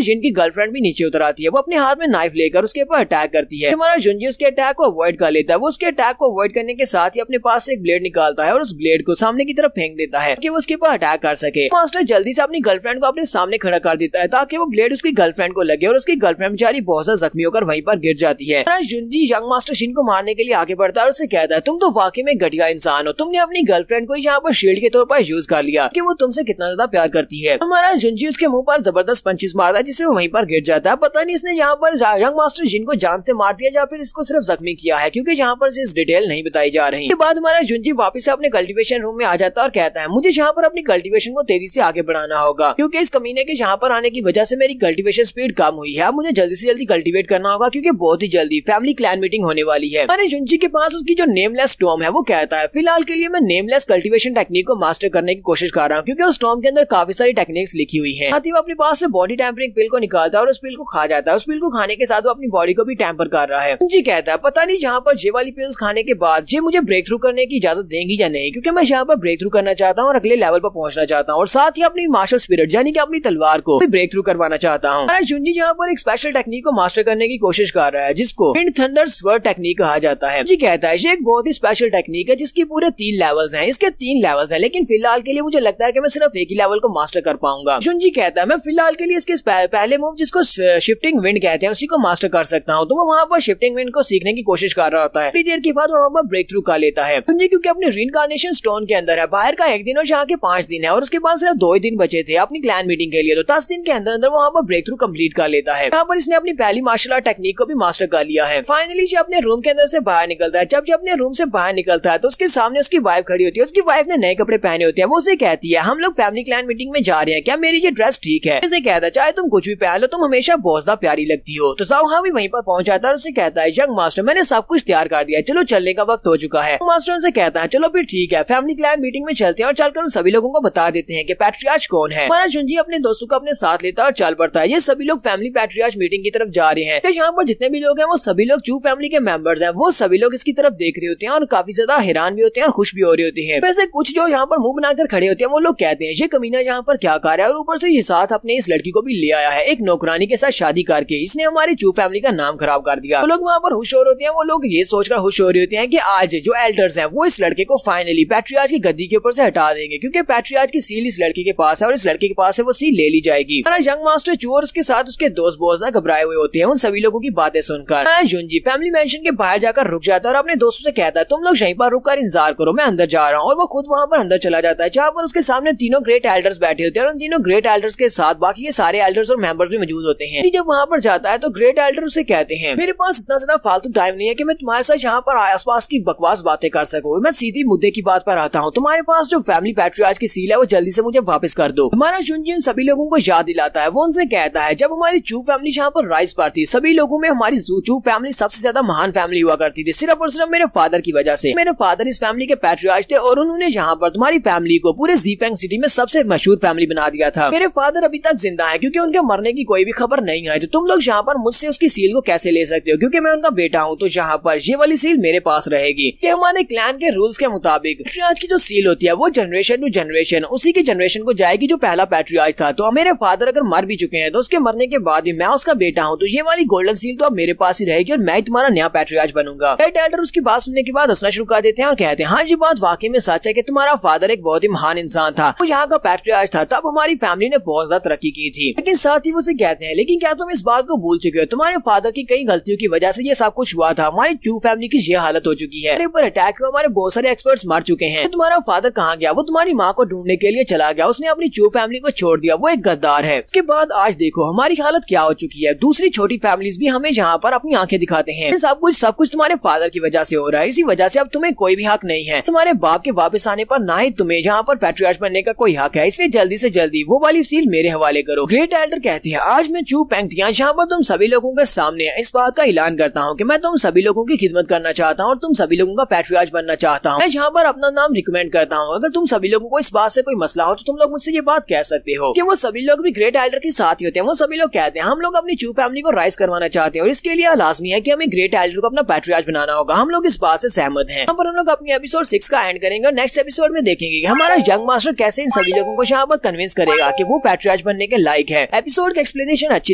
S1: जिन की गर्लफ्रेंड भी नीचे उतर आती है। वो अपने हाथ में नाइफ लेकर उसके ऊपर अटैक करती है। हमारा जुनजी उसके अटैक को अवॉइड कर लेता है। वो उसके अटैक को अवॉइड करने के साथ ही अपने पास से एक ब्लेड निकालता है और उस ब्लेड को सामने की तरफ फेंक देता है कि वो उसके ऊपर अटैक कर सके। मास्टर जल्दी से अपनी गर्लफ्रेंड को अपने सामने खड़ा कर देता है ताकि वो ब्लेड उसकी गर्लफ्रेंड को लगे और उसकी गर्लफ्रेंड बेचारी बहुत ज्यादा जख्मी होकर वहीं पर गिर जाती है। जुनजी यंग मास्टर जिन को मारने के लिए आगे बढ़ता है और उससे कहता है तुम तो वाकई में घटिया इंसान हो, तुमने अपनी गर्लफ्रेंड को यहाँ पर शील्ड के तौर पर यूज कर लिया कि वो तुमसे कितना ज्यादा प्यार करती है। हमारा जुनजी उसके मुंह पर जबरदस्त पंचेस मारता है जिससे वो वहीं पर गिर जाता है। पता नहीं इसने यहाँ पर यंग मास्टर जिन को जान से मार दिया या फिर इसको सिर्फ जख्मी किया है, क्योंकि यहाँ पर इस डिटेल नहीं बताई जा रही। इसके बाद हमारा जुनजी वापस से अपने कल्टीवेशन रूम में आ जाता है और कहता है मुझे यहाँ पर अपनी कल्टीवेशन को तेजी से आगे बढ़ाना होगा, क्योंकि इस कमीने के यहाँ पर आने की वजह से मेरी कल्टीवेशन स्पीड कम हुई है। मुझे जल्दी से जल्दी कल्टीवेट करना होगा क्योंकि बहुत ही जल्दी फैमिली क्लैन मीटिंग होने वाली है। अरे जुनजी के पास उसकी जो नेमलेस स्टॉर्म है वो कहता है फिलहाल के लिए मैं नेमलेस कल्टीवेशन टेक्निक को मास्टर करने की कोशिश कर रहा हूँ, क्योंकि उस स्टॉर्म के अंदर काफी सारी टेक्निक्स लिखी हुई है। साथ ही वो अपने पास से बॉडी टैंपरिंग पिल को निकालता है और उस पिल को खा जाता है। उस पिल को खाने के साथ वो अपनी बॉडी को भी टैंपर कर रहा है। जुनजी कहता है पता नहीं यहाँ पर ये वाली पिल्स खाने के बाद ये मुझे ब्रेक थ्रू करने की इजाजत देंगी या नहीं, क्योंकि मैं यहाँ पर ब्रेक थ्रू करना चाहता हूँ और अगले लेवल पर पहुंचना चाहता हूँ और साथ ही अपनी मार्शल स्पिरिट यानी कि अपनी तलवार को भी ब्रेक थ्रू करवाना चाहता हूँ। जुनजी यहाँ पर एक स्पेशल टेक्निक को मास्टर करने की कोशिश कर रहा है जिसको विंड थंडर स्वर्ड टेक्निक कहा जाता है। जी कहता है ये एक बहुत ही स्पेशल टेक्निक है जिसकी पूरे 3 लेवल्स हैं। इसके 3 लेवल्स हैं, लेकिन फिलहाल के लिए मुझे लगता है कि मैं सिर्फ एक ही लेवल को मास्टर कर पाऊंगा। जुनजी कहता है मैं फिलहाल के लिए इसके पहले मूव जिसको शिफ्टिंग विंड कहते हैं उसी को मास्टर कर सकता हूँ। तो वो वहाँ पर शिफ्टिंग विंड को सीखने की कोशिश कर रहा होता है। थोड़ी देर के बाद वहाँ पर ब्रेक थ्रू कर लेता है। जुनजी क्योंकि अपने रीइंकार्नेशन स्टोन के अंदर है, बाहर का 1 दिन और यहाँ के 5 दिन है और उसके बाद सिर्फ 2 ही दिन बचे थे अपनी क्लैन मीटिंग के लिए। तो 10 दिन के अंदर अंदर वहाँ पर ब्रेक थ्रू कम्प्लीट कर लेता है। यहाँ पर इसने अपनी पहली मार्शल आर्ट टेक्निक को भी मास्टर कर लिया है। फाइनली जो अपने रूम के अंदर से बाहर निकलता है, जब अपने रूम से बाहर निकलता है तो उसके सामने उसकी वाइफ खड़ी होती है। उसकी वाइफ ने नए कपड़े पहने होते हैं। वो उसे कहती है हम लोग फैमिली क्लैन मीटिंग में जा रहे हैं, क्या मेरी ये ड्रेस ठीक है। उसे कहता है चाहे तुम कुछ भी पहन लो तुम हमेशा बहुत ज्यादा प्यारी लगती हो। तो ज़ाओहां भी वहीं पर पहुंच जाता है और उसे कहता है यंग मास्टर मैंने सब कुछ तैयार कर दिया, चलो चलने का वक्त हो चुका है। मास्टर उनसे कहता है चलो फिर ठीक है फैमिली क्लैन मीटिंग में चलते हैं और चलकर उन सभी लोगों को बता देते हैं कि पैट्रियार्च कौन है। हमारा जुनजी अपने अपने दोस्तों को अपने साथ लेता और चल पड़ता है। ये सभी लोग फैमिली पैट्रियार्च मीटिंग की तरफ जा रहे हैं। तो यहाँ पर जितने भी लोग हैं वो सभी लोग चू फैमिली के मेंबर्स हैं। वो सभी लोग इसकी तरफ देख रहे होते हैं और काफी ज्यादा हैरान भी होते हैं और खुश भी हो रहे होते हैं। वैसे कुछ जो यहाँ पर मुंह बनाकर खड़े होते हैं वो लोग कहते हैं ये कमीना यहाँ पर क्या कर रहा है, और ऊपर से ये साथ अपने इस लड़की को भी ले आया है एक नौकरानी के साथ शादी करके। इसने हमारी चू फैमिली का नाम खराब कर दिया। तो लोग वहाँ पर खुश हो रहे होते हैं। वो लोग ये सोचकर खुश हो रहे होते हैं कि आज जो एल्डर्स हैं वो इस लड़के को फाइनली पैट्रियार्च की गद्दी के ऊपर से हटा देंगे, क्योंकि पैट्रियार्च की सील इस लड़के के पास है और इस लड़के के पास है वो सील ले ली जाएगी। यंग मास्टर चू और उसके साथ उसके दोस्त बोस घबराए हुए होते हैं उन सभी लोगों की बातें सुनकर। जुनजी फैमिली मेंशन के बाहर जाकर रुक जाता है और अपने दोस्तों से कहता है तुम लोग यहीं पर रुककर इंतजार करो, मैं अंदर जा रहा हूँ। और वो खुद वहाँ पर अंदर चला जाता है जहाँ पर उसके सामने तीनों ग्रेट एल्डर्स बैठे होते हैं और उन तीनों ग्रेट एल्डर्स के साथ बाकी के सारे एल्डर्स और मेंबर्स भी मौजूद होते हैं। जब वहाँ पर जाता है तो ग्रेट एल्डर उसे कहते हैं मेरे पास इतना ज्यादा फालतू टाइम नहीं है कि मैं तुम्हारे साथ यहाँ पर आसपास की बकवास बातें कर सकूँ। मैं सीधी मुद्दे की बात पर आता हूँ। तुम्हारे पास जो फैमिली पैट्रियार्च की सील है वो जल्दी से मुझे वापस कर दो। हमारा जुनजी उन सभी लोगों को याद दिलाता है। वो उनसे कहता है जब हमारी चू फैमिली यहाँ पर राइज पर थी सभी लोगों में हमारी चू फैमिली सबसे ज्यादा महान फैमिली हुआ करती थी, सिर्फ और सिर्फ मेरे फादर की वजह से। मेरे फादर इस फैमिली के पैट्रियार्च थे और उन्होंने यहाँ पर तुम्हारी फैमिली को पूरे ज़ीफेंग सिटी में सबसे मशहूर फैमिली बना दिया था। मेरे फादर अभी तक जिंदा है क्योंकि उनके मरने की कोई भी खबर नहीं है। तो तुम लोग यहाँ पर मुझसे उसकी सील को कैसे ले सकते हो, क्योंकि मैं उनका बेटा हूँ। तो यहाँ पर ये वाली सील मेरे पास रहेगी। कि हमारे क्लैन के रूल्स के मुताबिक पैट्रियार्च की जो सील होती है वो जनरेशन टू जनरेशन उसी की जनरेशन को जाएगी जो पहला पैट्रियार्च था। तो मेरे फादर अगर मर भी चुके हैं तो उसके मरने के बाद भी मैं उसका बेटा हूँ, तो ये वाली गोल्डन सील तो अब मेरे पास ही रहेगी और मैं तुम्हारा नया पैट्रियार्च बनूंगा। एल्डर उसकी बात सुनने के बाद हंसना शुरू कर देते हैं और कहते हैं हाँ ये बात वाकई में सच है कि तुम्हारा फादर एक बहुत ही महान इंसान था, वो यहाँ का पैट्रियार्च था। तब हमारी फैमिली ने बहुत ज्यादा तरक्की की थी। लेकिन साथ ही वो उसे कहते हैं लेकिन क्या तुम इस बात को भूल चुके हो, तुम्हारे फादर की कई गलतियों की वजह से ये सब कुछ हुआ था। हमारी चू फैमिली की ये हालत हो चुकी है। पर अटैक हुआ, हमारे बहुत सारे एक्सपर्ट्स मर चुके हैं। तो तुम्हारा फादर कहाँ गया? वो तुम्हारी माँ को ढूंढने के लिए चला गया। उसने अपनी चू फैमिली को छोड़ दिया। वो एक गद्दार है। उसके बाद आज देखो हमारी हालत क्या हो चुकी है। दूसरी छोटी फैमिलीज भी हमें यहाँ पर अपनी आंखें दिखाते हैं। सब कुछ तुम्हारे फादर की वजह से हो रहा है। इसी वजह से अब तुम्हें कोई भी हक नहीं है। तुम्हारे बाप के वापस आने पर ना ही तुम्हें यहाँ पर पैट्रियार्च बनने का कोई हक है। इसलिए जल्दी से जल्दी वो वाली सील मेरे हवाले करो। ग्रेट एल्डर कहती है आज मैं चू पेंगटियां यहाँ पर तुम सभी लोगों के सामने इस बात का ऐलान करता हूँ कि मैं तुम सभी लोगों की खिदमत करना चाहता हूँ और तुम सभी लोगों का पैट्रियार्च बनना चाहता हूँ। मैं यहाँ पर अपना नाम रिकमेंड करता हूँ। अगर तुम सभी लोगों को इस बात से कोई मसला हो तो तुम लोग मुझसे ये बात कह सकते हो कि वो सभी लोग भी ग्रेट एल्डर के साथ ही होते हैं। वो सभी लोग कहते हैं हम लोग अपनी चू फैमिली को राइज करवाना चाहते हैं और इसके लिए लाजमी है कि हमें ग्रेट एल्डर को अपना पैट्रियार्च बनाना होगा। हम लोग इस बात से सहमत हैं। यहाँ पर हम लोग अपनी एपिसोड 6 का एंड करेंगे और नेक्स्ट एपिसोड में देखेंगे कि हमारा यंग मास्टर कैसे इन सभी लोगों को यहाँ पर कन्विंस करेगा कि वो पैट्रियार्च बनने के लायक है। एपिसोड की एक्सप्लेनेशन अच्छी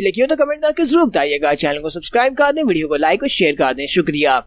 S1: लगी हो तो कमेंट करके जरूर बताइएगा। चैनल को सब्सक्राइब कर दें, वीडियो को लाइक और शेयर कर दें। शुक्रिया।